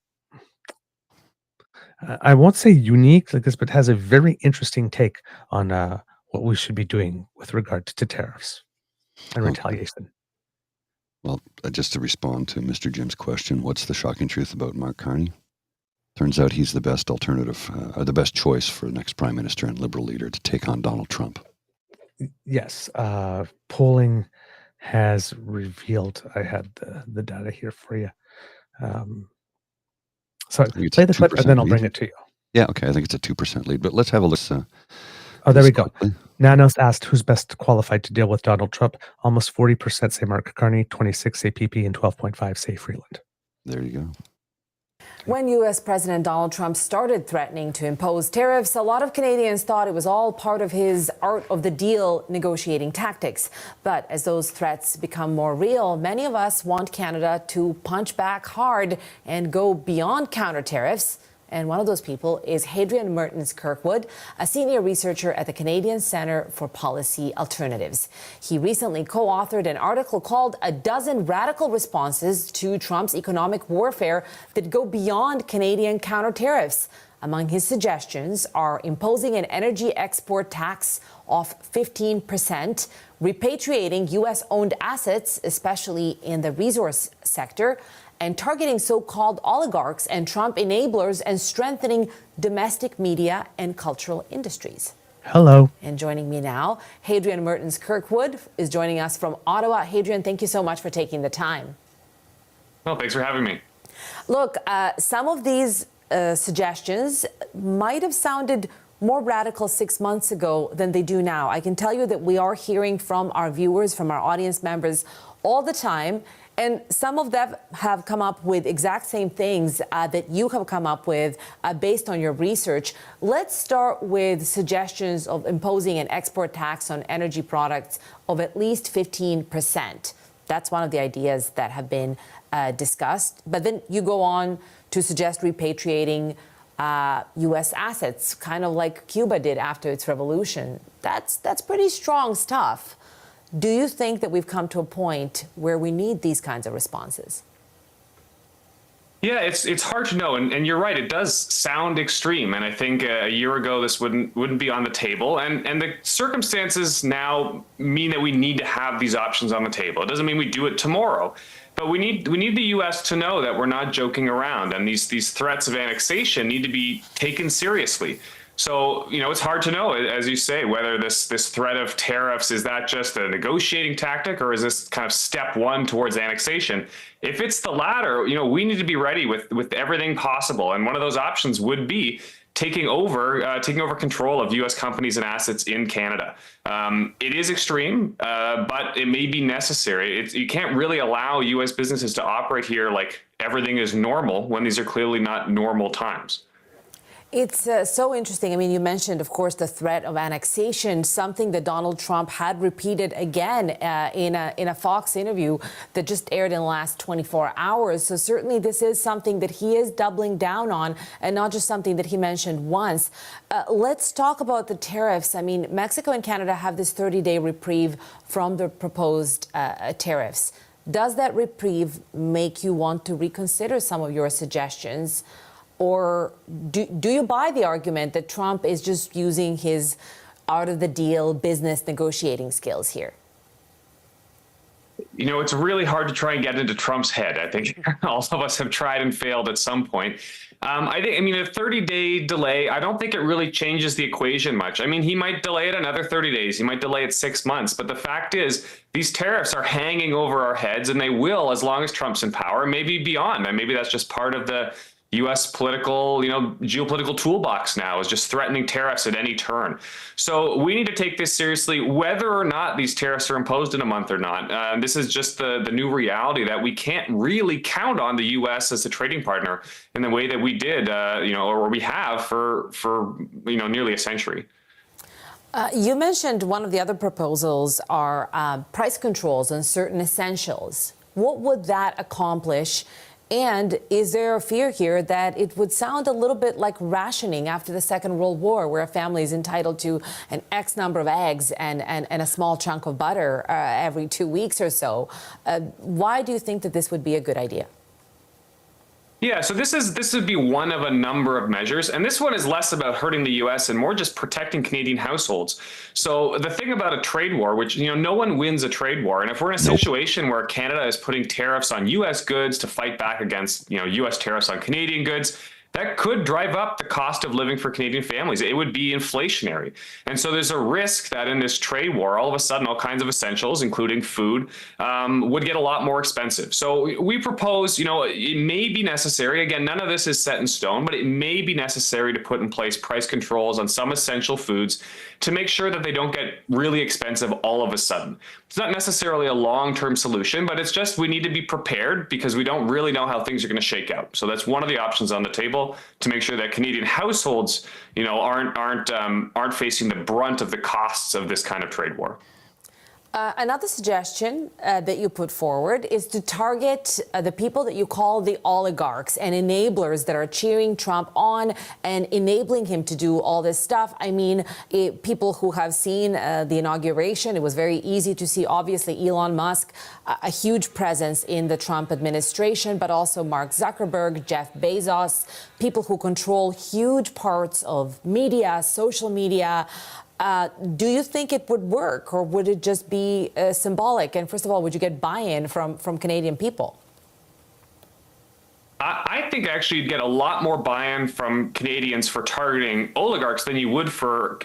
I won't say unique like this, but has a very interesting take on what we should be doing with regard to tariffs and Okay. retaliation. Well, just to respond to Mr. Jim's question, what's the shocking truth about Mark Carney? Turns out he's the best alternative, or the best choice for the next prime minister and liberal leader to take on Donald Trump. Yes, polling has revealed. I had the data here for you. So play the clip and then I'll bring it to you. Yeah, okay. I think it's a 2% lead, but let's have a look. Oh, there we go. Quickly. Nanos asked who's best qualified to deal with Donald Trump. Almost 40% say Mark Carney, 26 say PP, and 12.5 say Freeland. There you go. When U.S. President Donald Trump started threatening to impose tariffs, a lot of Canadians thought it was all part of his art of the deal negotiating tactics. But as those threats become more real, many of us want Canada to punch back hard and go beyond counter tariffs. And one of those people is Hadrian Mertens-Kirkwood, a senior researcher at the Canadian Centre for Policy Alternatives. He recently co-authored an article called "A Dozen Radical Responses to Trump's Economic Warfare That Go Beyond Canadian Counter Tariffs." Among his suggestions are imposing an energy export tax of 15%, repatriating U.S.-owned assets, especially in the resource sector, and targeting so-called oligarchs and Trump enablers, and strengthening domestic media and cultural industries. Hello. And joining me now, Hadrian Mertens-Kirkwood is joining us from Ottawa. Hadrian, thank you so much for taking the time. Well, thanks for having me. Look, some of these suggestions might have sounded more radical 6 months ago than they do now. I can tell you that we are hearing from our viewers, from our audience members all the time. And some of them have come up with exact same things that you have come up with based on your research. Let's start with suggestions of imposing an export tax on energy products of at least 15%. That's one of the ideas that have been discussed. But then you go on to suggest repatriating U.S. assets, kind of like Cuba did after its revolution. That's pretty strong stuff. Do you think that we've come to a point where we need these kinds of responses? Yeah, it's hard to know, and you're right. It does sound extreme, and I think a year ago this wouldn't be on the table. And the circumstances now mean that we need to have these options on the table. It doesn't mean we do it tomorrow, but we need the U.S. to know that we're not joking around, and these threats of annexation need to be taken seriously. So, it's hard to know, as you say, whether this threat of tariffs, is that just a negotiating tactic, or is this kind of step one towards annexation? If it's the latter, we need to be ready with everything possible. And one of those options would be taking over control of U.S. companies and assets in Canada. It is extreme, but it may be necessary. You can't really allow U.S. businesses to operate here like everything is normal when these are clearly not normal times. It's so interesting. I mean, you mentioned, of course, the threat of annexation, something that Donald Trump had repeated again in a Fox interview that just aired in the last 24 hours. So certainly this is something that he is doubling down on, and not just something that he mentioned once. Let's talk about the tariffs. I mean, Mexico and Canada have this 30-day reprieve from the proposed tariffs. Does that reprieve make you want to reconsider some of your suggestions? Or do you buy the argument that Trump is just using his out-of-the-deal business negotiating skills here? It's really hard to try and get into Trump's head. I think all of us have tried and failed at some point. A 30-day delay, I don't think it really changes the equation much. I mean, he might delay it another 30 days. He might delay it 6 months. But the fact is, these tariffs are hanging over our heads, and they will as long as Trump's in power, maybe beyond. And maybe that's just part of the U.S. political, geopolitical toolbox now is just threatening tariffs at any turn. So we need to take this seriously, whether or not these tariffs are imposed in a month or not. This is just the new reality that we can't really count on the U.S. as a trading partner in the way that we did, or we have for nearly a century. You mentioned one of the other proposals are price controls on certain essentials. What would that accomplish? And is there a fear here that it would sound a little bit like rationing after the Second World War, where a family is entitled to an X number of eggs and a small chunk of butter every 2 weeks or so? Why do you think that this would be a good idea? Yeah, so this would be one of a number of measures, and this one is less about hurting the U.S. and more just protecting Canadian households. So the thing about a trade war, which no one wins a trade war, and if we're in a situation where Canada is putting tariffs on U.S. goods to fight back against U.S. tariffs on Canadian goods, that could drive up the cost of living for Canadian families. It would be inflationary. And so there's a risk that in this trade war, all of a sudden, all kinds of essentials, including food, would get a lot more expensive. So we propose, it may be necessary. Again, none of this is set in stone, but it may be necessary to put in place price controls on some essential foods to make sure that they don't get really expensive all of a sudden. It's not necessarily a long-term solution, but it's just we need to be prepared because we don't really know how things are going to shake out. So that's one of the options on the table to make sure that Canadian households, aren't facing the brunt of the costs of this kind of trade war. Another suggestion that you put forward is to target the people that you call the oligarchs and enablers that are cheering Trump on and enabling him to do all this stuff. I mean, people who have seen the inauguration, it was very easy to see, obviously, Elon Musk, a huge presence in the Trump administration, but also Mark Zuckerberg, Jeff Bezos, people who control huge parts of media, social media. Do you think it would work, or would it just be symbolic? And first of all, would you get buy-in from Canadian people? I think actually you'd get a lot more buy-in from Canadians for targeting oligarchs than you would for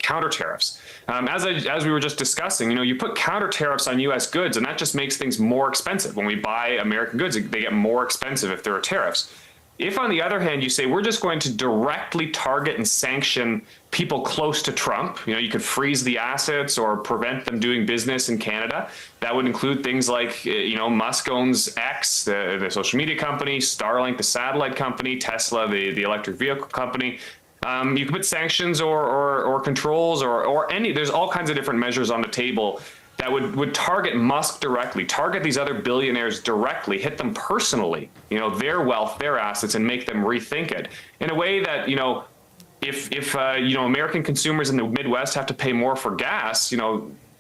counter tariffs. As we were just discussing, you put counter tariffs on U.S. goods, and that just makes things more expensive. When we buy American goods, they get more expensive if there are tariffs. If, on the other hand, you say we're just going to directly target and sanction people close to Trump, you could freeze the assets or prevent them doing business in Canada. That would include things like, Musk owns X, the social media company, Starlink, the satellite company, Tesla, the electric vehicle company. You can put sanctions or controls or any. There's all kinds of different measures on the table that would target Musk directly, target these other billionaires directly, hit them personally, their wealth, their assets, and make them rethink it in a way that, if American consumers in the Midwest have to pay more for gas,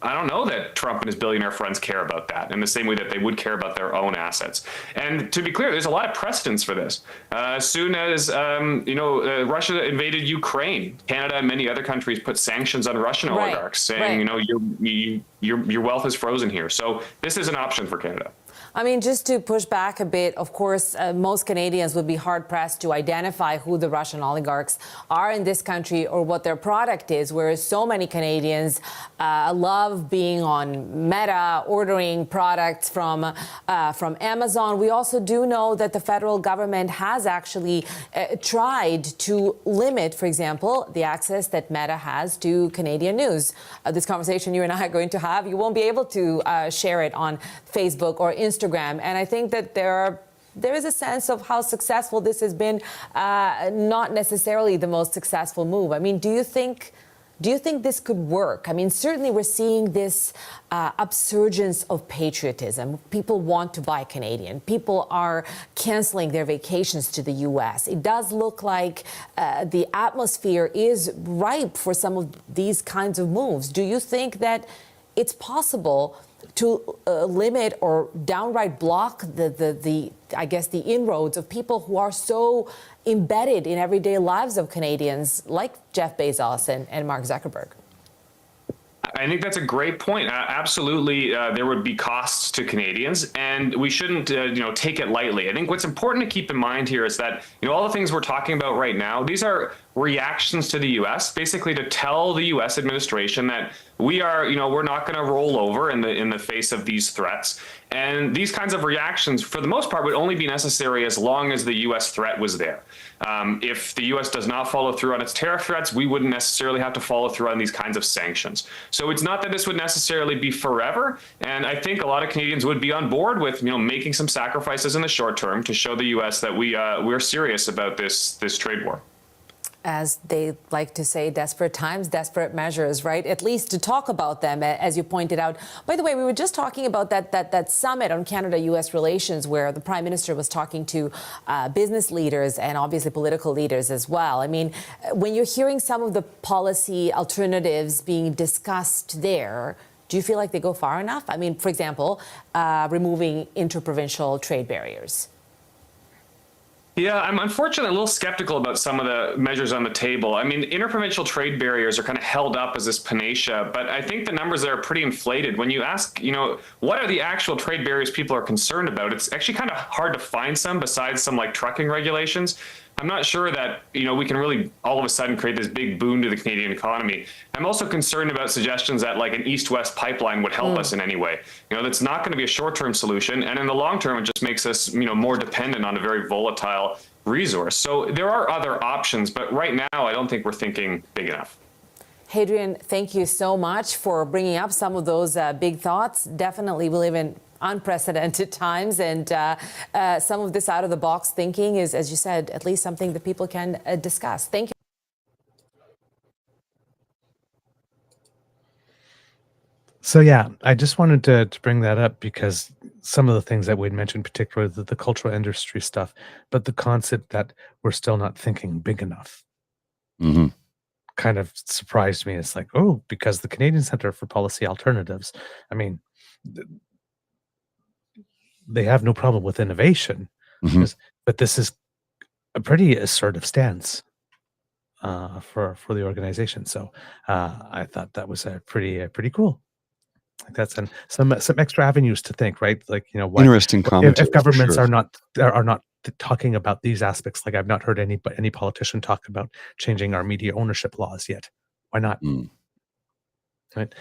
I don't know that Trump and his billionaire friends care about that in the same way that they would care about their own assets. And to be clear, there's a lot of precedence for this. As soon as, Russia invaded Ukraine, Canada and many other countries put sanctions on Russian oligarchs saying, your wealth is frozen here. So this is an option for Canada. I mean, just to push back a bit, of course, most Canadians would be hard-pressed to identify who the Russian oligarchs are in this country or what their product is, whereas so many Canadians love being on Meta, ordering products from Amazon. We also do know that the federal government has actually tried to limit, for example, the access that Meta has to Canadian news. This conversation you and I are going to have, you won't be able to share it on Facebook or Instagram. And I think that there is a sense of how successful this has been, not necessarily the most successful move. I mean, do you think this could work? I mean, certainly we're seeing this upsurgence of patriotism. People want to buy Canadian. People are canceling their vacations to the U.S. It does look like the atmosphere is ripe for some of these kinds of moves. Do you think that it's possible to limit or downright block the inroads of people who are so embedded in everyday lives of Canadians, like Jeff Bezos and Mark Zuckerberg? I think that's a great point. Absolutely, there would be costs to Canadians, and we shouldn't, take it lightly. I think what's important to keep in mind here is that, all the things we're talking about right now, these are reactions to the U.S., basically to tell the U.S. administration that we're not going to roll over in the face of these threats. And these kinds of reactions, for the most part, would only be necessary as long as the U.S. threat was there. If the U.S. does not follow through on its tariff threats, we wouldn't necessarily have to follow through on these kinds of sanctions. So it's not that this would necessarily be forever. And I think a lot of Canadians would be on board with making some sacrifices in the short term to show the U.S. that we're serious about this trade war. As they like to say, desperate times, desperate measures, right? At least to talk about them, as you pointed out. By the way, we were just talking about that summit on Canada-U.S. relations where the Prime Minister was talking to business leaders and obviously political leaders as well. I mean, when you're hearing some of the policy alternatives being discussed there, do you feel like they go far enough? I mean, for example, removing interprovincial trade barriers. Yeah, I'm unfortunately a little skeptical about some of the measures on the table. I mean, interprovincial trade barriers are kind of held up as this panacea, but I think the numbers there are pretty inflated. When you ask, what are the actual trade barriers people are concerned about, it's actually kind of hard to find some besides some like trucking regulations. I'm not sure that, we can really all of a sudden create this big boon to the Canadian economy. I'm also concerned about suggestions that like an east-west pipeline would help us in any way. That's not going to be a short-term solution. And in the long term, it just makes us, more dependent on a very volatile resource. So there are other options, but right now, I don't think we're thinking big enough. Hadrian, thank you so much for bringing up some of those big thoughts. Definitely we live in unprecedented times, and some of this out-of-the-box thinking is, as you said, at least something that people can discuss. Thank you. So, yeah, I just wanted to bring that up because some of the things that we'd mentioned, particularly the cultural industry stuff, but the concept that we're still not thinking big enough kind of surprised me. It's like, because the Canadian Centre for Policy Alternatives, I mean, they have no problem with innovation, but this is a pretty assertive stance for the organization. So I thought that was pretty cool. Like that's some extra avenues to think, right? Like interesting commentary. If governments are not talking about these aspects, like I've not heard any politician talk about changing our media ownership laws yet. Why not? Right?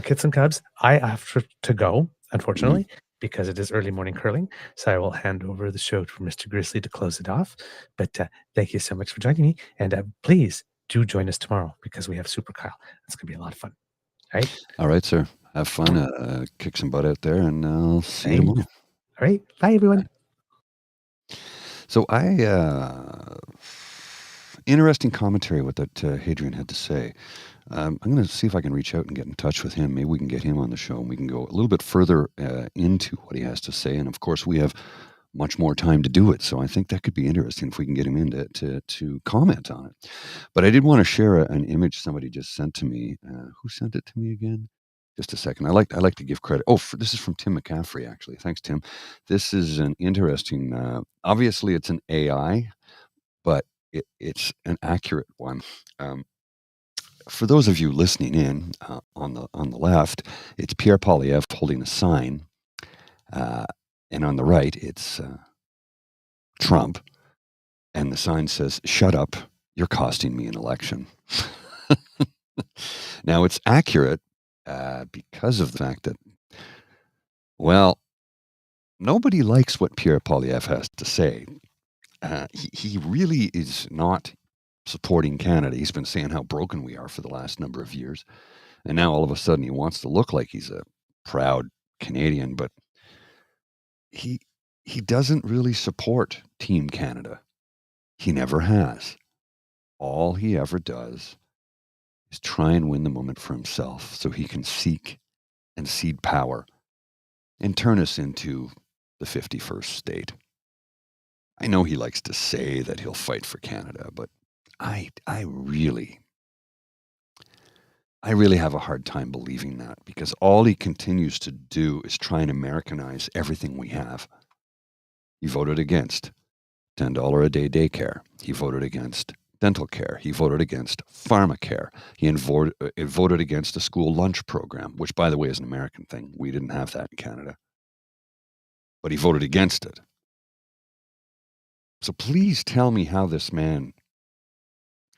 Kids and Cubs, I have to go, unfortunately, because it is early morning curling. So I will hand over the show to Mr. Grizzly to close it off. But thank you so much for joining me. And please do join us tomorrow because we have Super Kyle. It's going to be a lot of fun. All right? All right, sir. Have fun. Kick some butt out there, and I'll see you tomorrow. All right. Bye, everyone. So interesting commentary what that Hadrian had to say. I'm going to see if I can reach out and get in touch with him. Maybe we can get him on the show and we can go a little bit further into what he has to say. And of course, we have much more time to do it. So I think that could be interesting if we can get him in to comment on it. But I did want to share an image somebody just sent to me. Who sent it to me again? Just a second. I like to give credit. This is from Tim McCaffrey, actually. Thanks, Tim. This is an interesting, obviously it's an AI, but it's an accurate one. For those of you listening in on the left, it's Pierre Poilievre holding a sign, and on the right, it's Trump, and the sign says, "Shut up, you're costing me an election." Now, it's accurate because of the fact that, nobody likes what Pierre Poilievre has to say. He really is not supporting Canada. He's been saying how broken we are for the last number of years. And now all of a sudden he wants to look like he's a proud Canadian, but he doesn't really support Team Canada. He never has. All he ever does is try and win the moment for himself so he can seek and cede power and turn us into the 51st state. I know he likes to say that he'll fight for Canada, but I really have a hard time believing that because all he continues to do is try and Americanize everything we have. He voted against $10 a day daycare. He voted against dental care. He voted against pharmacare. He voted against a school lunch program, which, by the way, is an American thing. We didn't have that in Canada. But he voted against it. So please tell me how this man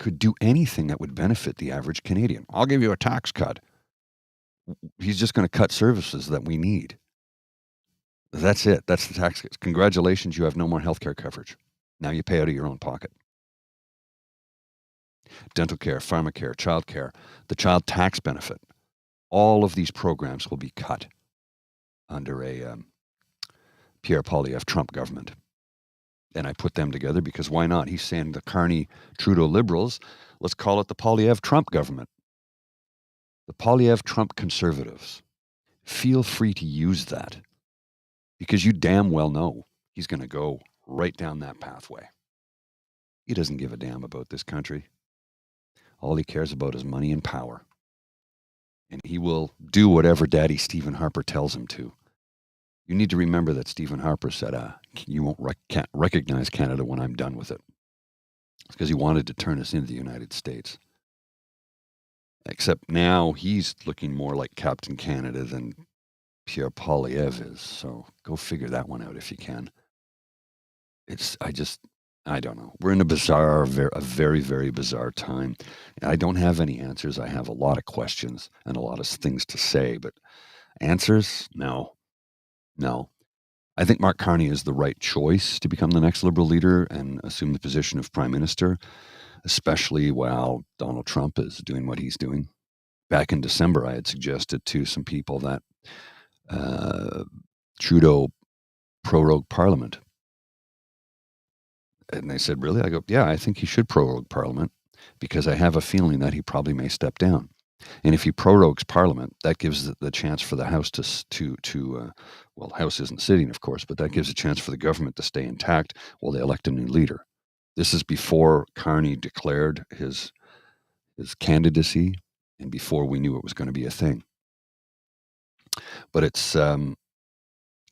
could do anything that would benefit the average Canadian. I'll give you a tax cut. He's just going to cut services that we need. That's it. That's the tax cut. Congratulations, you have no more healthcare coverage. Now you pay out of your own pocket. Dental care, pharmacare, child care, the child tax benefit. All of these programs will be cut under a Pierre Poilievre Trump government. And I put them together because why not? He's saying the Carney Trudeau Liberals, let's call it the Poilievre Trump government. The Poilievre Trump Conservatives. Feel free to use that because you damn well know he's going to go right down that pathway. He doesn't give a damn about this country. All he cares about is money and power. And he will do whatever Daddy Stephen Harper tells him to. You need to remember that Stephen Harper said, you can't recognize Canada when I'm done with it. It's because he wanted to turn us into the United States. Except now he's looking more like Captain Canada than Pierre Poilievre is. So go figure that one out if you can. I don't know. We're in a very, very bizarre time. I don't have any answers. I have a lot of questions and a lot of things to say, but answers? No. I think Mark Carney is the right choice to become the next Liberal leader and assume the position of Prime Minister, especially while Donald Trump is doing what he's doing. Back in December, I had suggested to some people that Trudeau prorogue Parliament. And they said, really? I go, yeah, I think he should prorogue Parliament because I have a feeling that he probably may step down. And if he prorogues Parliament, that gives the chance for the House well, the House isn't sitting, of course, but that gives a chance for the government to stay intact while they elect a new leader. This is before Carney declared his candidacy and before we knew it was going to be a thing. But it's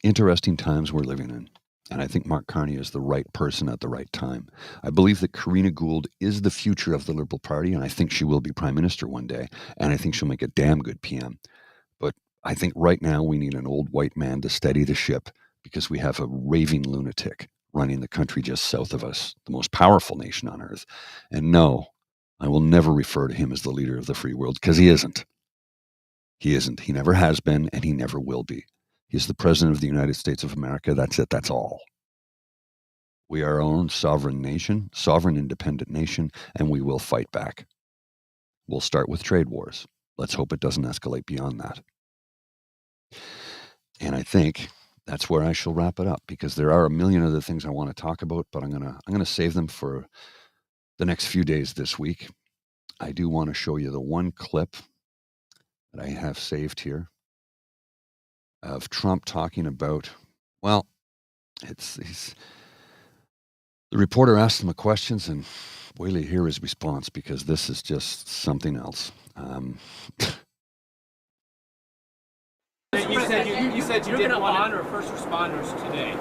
interesting times we're living in. And I think Mark Carney is the right person at the right time. I believe that Karina Gould is the future of the Liberal Party, and I think she will be Prime Minister one day, and I think she'll make a damn good PM. But I think right now we need an old white man to steady the ship because we have a raving lunatic running the country just south of us, the most powerful nation on earth. And no, I will never refer to him as the leader of the free world because he isn't. He isn't. He never has been, and he never will be. He's the President of the United States of America. That's it. That's all. We are our own sovereign nation, sovereign independent nation, and we will fight back. We'll start with trade wars. Let's hope it doesn't escalate beyond that. And I think that's where I shall wrap it up because there are a million other things I want to talk about, but I'm gonna save them for the next few days this week. I do want to show you the one clip that I have saved here of Trump talking about, well, the reporter asked him a questions and wait till you hear his response because this is just something else. You said you didn't honor first responders today,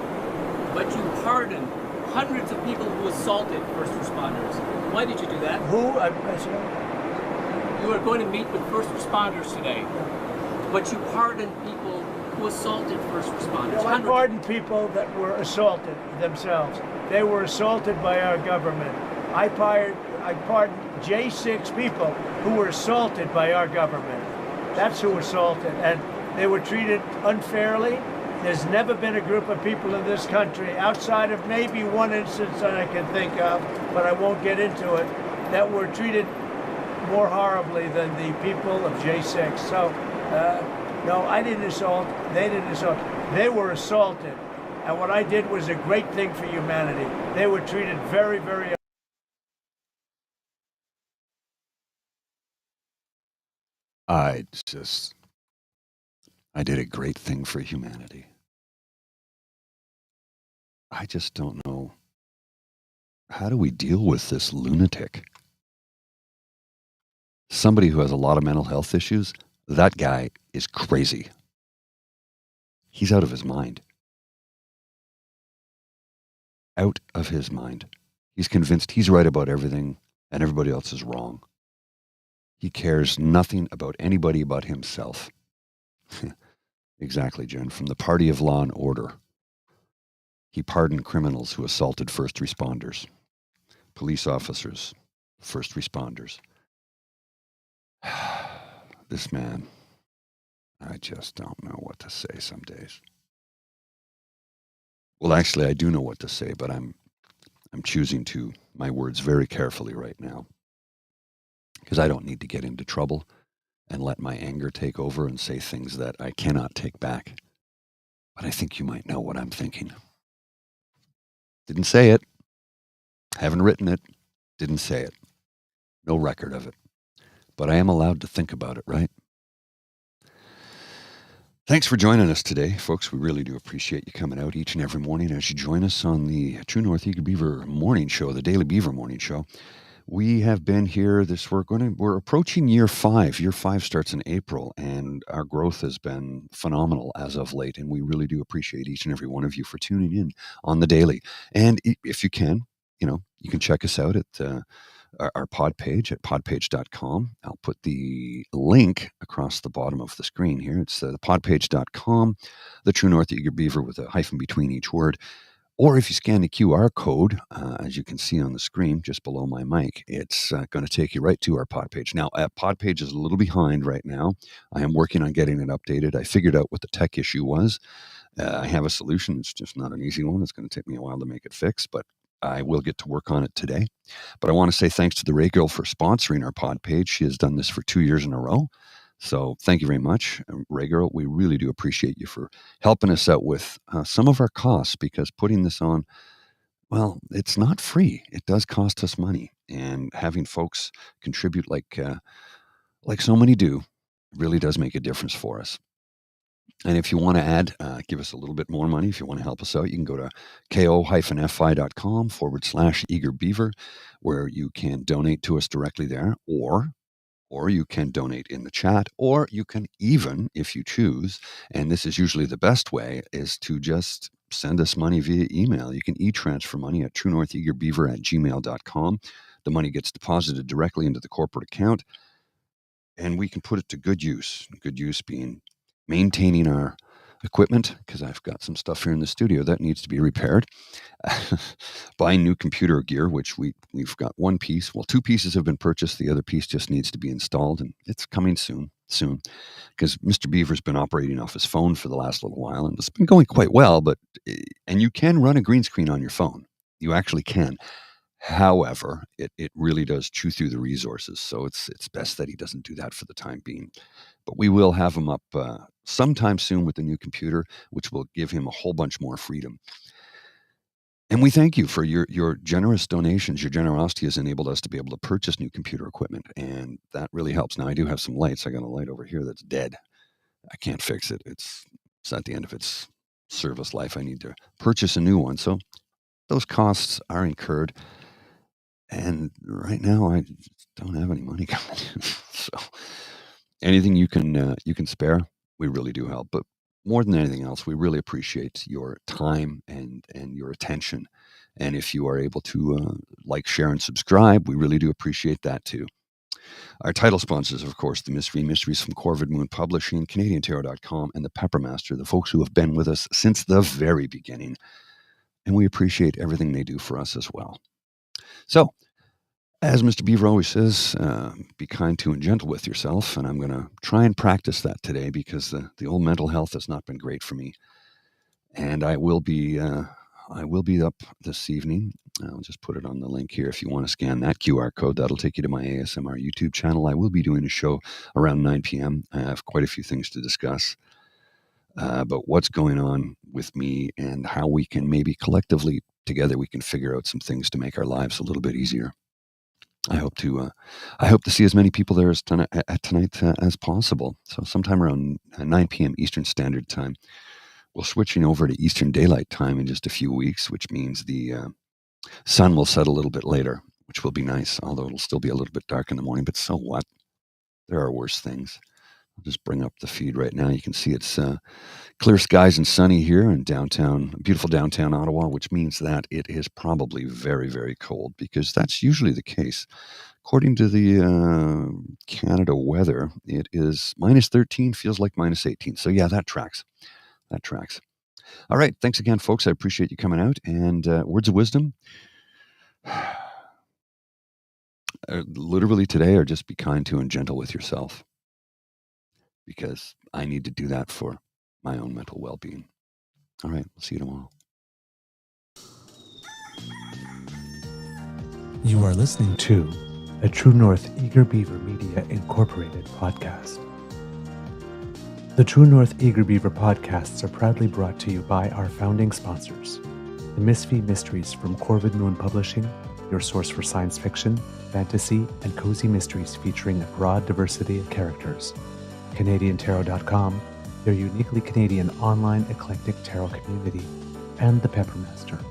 but you pardoned hundreds of people who assaulted first responders. Why did you do that? You were going to meet with first responders today, but you pardoned people who assaulted first responders. No, I pardoned people that were assaulted themselves. They were assaulted by our government. I pardoned J6 people who were assaulted by our government. That's who assaulted, and they were treated unfairly. There's never been a group of people in this country, outside of maybe one instance that I can think of, but I won't get into it, that were treated more horribly than the people of J6. So, no, I didn't assault. They didn't assault. They were assaulted. And what I did was a great thing for humanity. They were treated very, very... I did a great thing for humanity. I just don't know. How do we deal with this lunatic? Somebody who has a lot of mental health issues, that guy is crazy. He's out of his mind. Out of his mind. He's convinced he's right about everything and everybody else is wrong. He cares nothing about anybody but himself. Exactly, Jen. From the party of law and order. He pardoned criminals who assaulted first responders, police officers, first responders. This man, I just don't know what to say some days. Well, actually, I do know what to say, but I'm choosing my words very carefully right now because I don't need to get into trouble and let my anger take over and say things that I cannot take back. But I think you might know what I'm thinking. Didn't say it. Haven't written it. Didn't say it. No record of it. But I am allowed to think about it, right? Thanks for joining us today, folks. We really do appreciate you coming out each and every morning as you join us on the True North Eager Beaver Morning Show, the Daily Beaver Morning Show. We have been here we're approaching year 5. Year 5 starts in April, and our growth has been phenomenal as of late. And we really do appreciate each and every one of you for tuning in on the daily. And if you can, you can check us out at our pod page at podpage.com. I'll put the link across the bottom of the screen here. It's the podpage.com, the True North Eager Beaver with a hyphen between each word. Or if you scan the QR code, as you can see on the screen just below my mic, it's going to take you right to our pod page. Now, pod page is a little behind right now. I am working on getting it updated. I figured out what the tech issue was. I have a solution. It's just not an easy one. It's going to take me a while to make it fix, but I will get to work on it today. But I want to say thanks to the Ray Girl for sponsoring our pod page. She has done this for 2 years in a row. So thank you very much, Ray Girl. We really do appreciate you for helping us out with some of our costs, because putting this on, well, it's not free. It does cost us money. And having folks contribute like so many do really does make a difference for us. And if you want to give us a little bit more money, if you want to help us out, you can go to ko-fi.com/eagerbeaver, where you can donate to us directly there, or you can donate in the chat, or you can even, if you choose, and this is usually the best way, is to just send us money via email. You can e-transfer money at truenortheagerbeaver@gmail.com. The money gets deposited directly into the corporate account, and we can put it to good use. Good use being maintaining our equipment, because I've got some stuff here in the studio that needs to be repaired. Buying new computer gear, which we've got one piece. Well, 2 pieces have been purchased. The other piece just needs to be installed, and it's coming soon, because Mr. Beaver's been operating off his phone for the last little while, and it's been going quite well. And you can run a green screen on your phone. You actually can. However, it really does chew through the resources, so it's best that he doesn't do that for the time being. But we will have him up sometime soon with the new computer, which will give him a whole bunch more freedom. And we thank you for your generous donations. Your generosity has enabled us to be able to purchase new computer equipment, and that really helps. Now, I do have some lights. I got a light over here that's dead. I can't fix it. It's at the end of its service life. I need to purchase a new one. So those costs are incurred. And right now, I don't have any money coming in. So anything you can spare, we really do help. But more than anything else, we really appreciate your time and your attention. And if you are able to like, share, and subscribe, we really do appreciate that too. Our title sponsors, of course, the Mysteries from Corvid Moon Publishing, CanadianTarot.com, and the Peppermaster, the folks who have been with us since the very beginning. And we appreciate everything they do for us as well. So, as Mr. Beaver always says, be kind to and gentle with yourself. And I'm going to try and practice that today, because the old mental health has not been great for me. And I will be up this evening. I'll just put it on the link here. If you want to scan that QR code, that'll take you to my ASMR YouTube channel. I will be doing a show around 9 p.m. I have quite a few things to discuss. But what's going on with me, and how we can maybe collectively together we can figure out some things to make our lives a little bit easier. I hope to see as many people there tonight as possible. So sometime around 9 p.m. Eastern Standard Time. We're switching over to Eastern Daylight Time in just a few weeks, which means the sun will set a little bit later, which will be nice, although it'll still be a little bit dark in the morning. But so what? There are worse things. I'll just bring up the feed right now. You can see it's clear skies and sunny here in beautiful downtown Ottawa, which means that it is probably very, very cold, because that's usually the case. According to the Canada weather, it is -13, feels like -18. So yeah, that tracks. That tracks. All right. Thanks again, folks. I appreciate you coming out. And words of wisdom. literally today, or just be kind to and gentle with yourself, because I need to do that for my own mental well-being. All right, we'll see you tomorrow. You are listening to a True North Eager Beaver Media Incorporated podcast. The True North Eager Beaver podcasts are proudly brought to you by our founding sponsors, the Misfit Mysteries from Corvid Moon Publishing, your source for science fiction, fantasy, and cozy mysteries featuring a broad diversity of characters. CanadianTarot.com, their uniquely Canadian online eclectic tarot community, and the Peppermaster,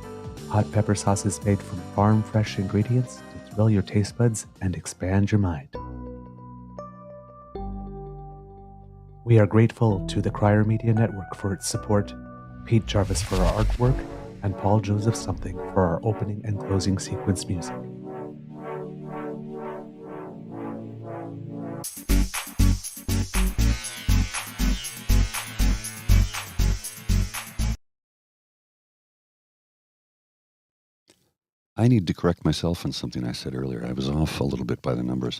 hot pepper sauces made from farm-fresh ingredients to thrill your taste buds and expand your mind. We are grateful to the Crier Media Network for its support, Pete Jarvis for our artwork, and Paul Joseph Something for our opening and closing sequence music. I need to correct myself on something I said earlier. I was off a little bit by the numbers.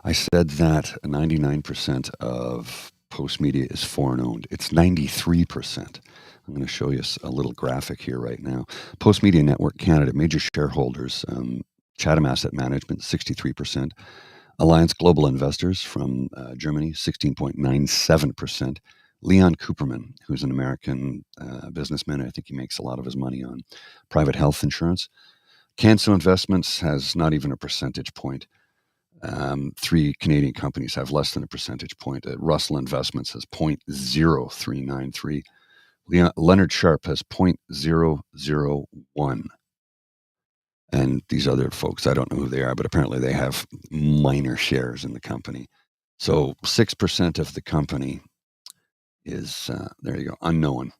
I said that 99% of Postmedia is foreign-owned. It's 93%. I'm going to show you a little graphic here right now. Postmedia Network Canada, major shareholders, Chatham Asset Management, 63%. Alliance Global Investors from Germany, 16.97%. Leon Cooperman, who's an American businessman. I think he makes a lot of his money on private health insurance. Canso Investments has not even a percentage point. 3 Canadian companies have less than a percentage point. Russell Investments has 0.0393. Leonard Sharp has 0.001. And these other folks, I don't know who they are, but apparently they have minor shares in the company. So 6% of the company is, there you go, unknown.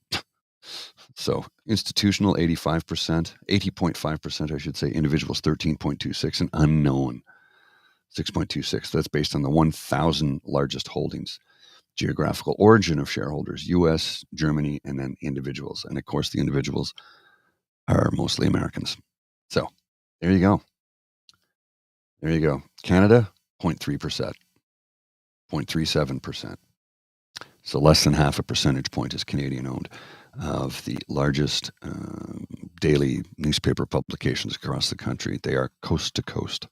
So institutional 85%, 80.5%, I should say, individuals 13.26, and unknown 6.26. That's based on the 1,000 largest holdings. Geographical origin of shareholders, US, Germany, and then individuals. And of course, the individuals are mostly Americans. So there you go. There you go. Canada, 0.3%, 0.37%. So less than half a percentage point is Canadian owned of the largest daily newspaper publications across the country. They are coast to coast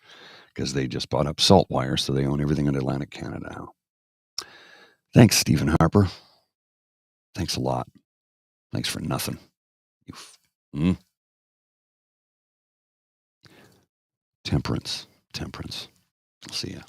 because they just bought up Saltwire, so they own everything in Atlantic Canada now. Thanks, Stephen Harper. Thanks a lot. Thanks for nothing. Temperance. I'll see ya.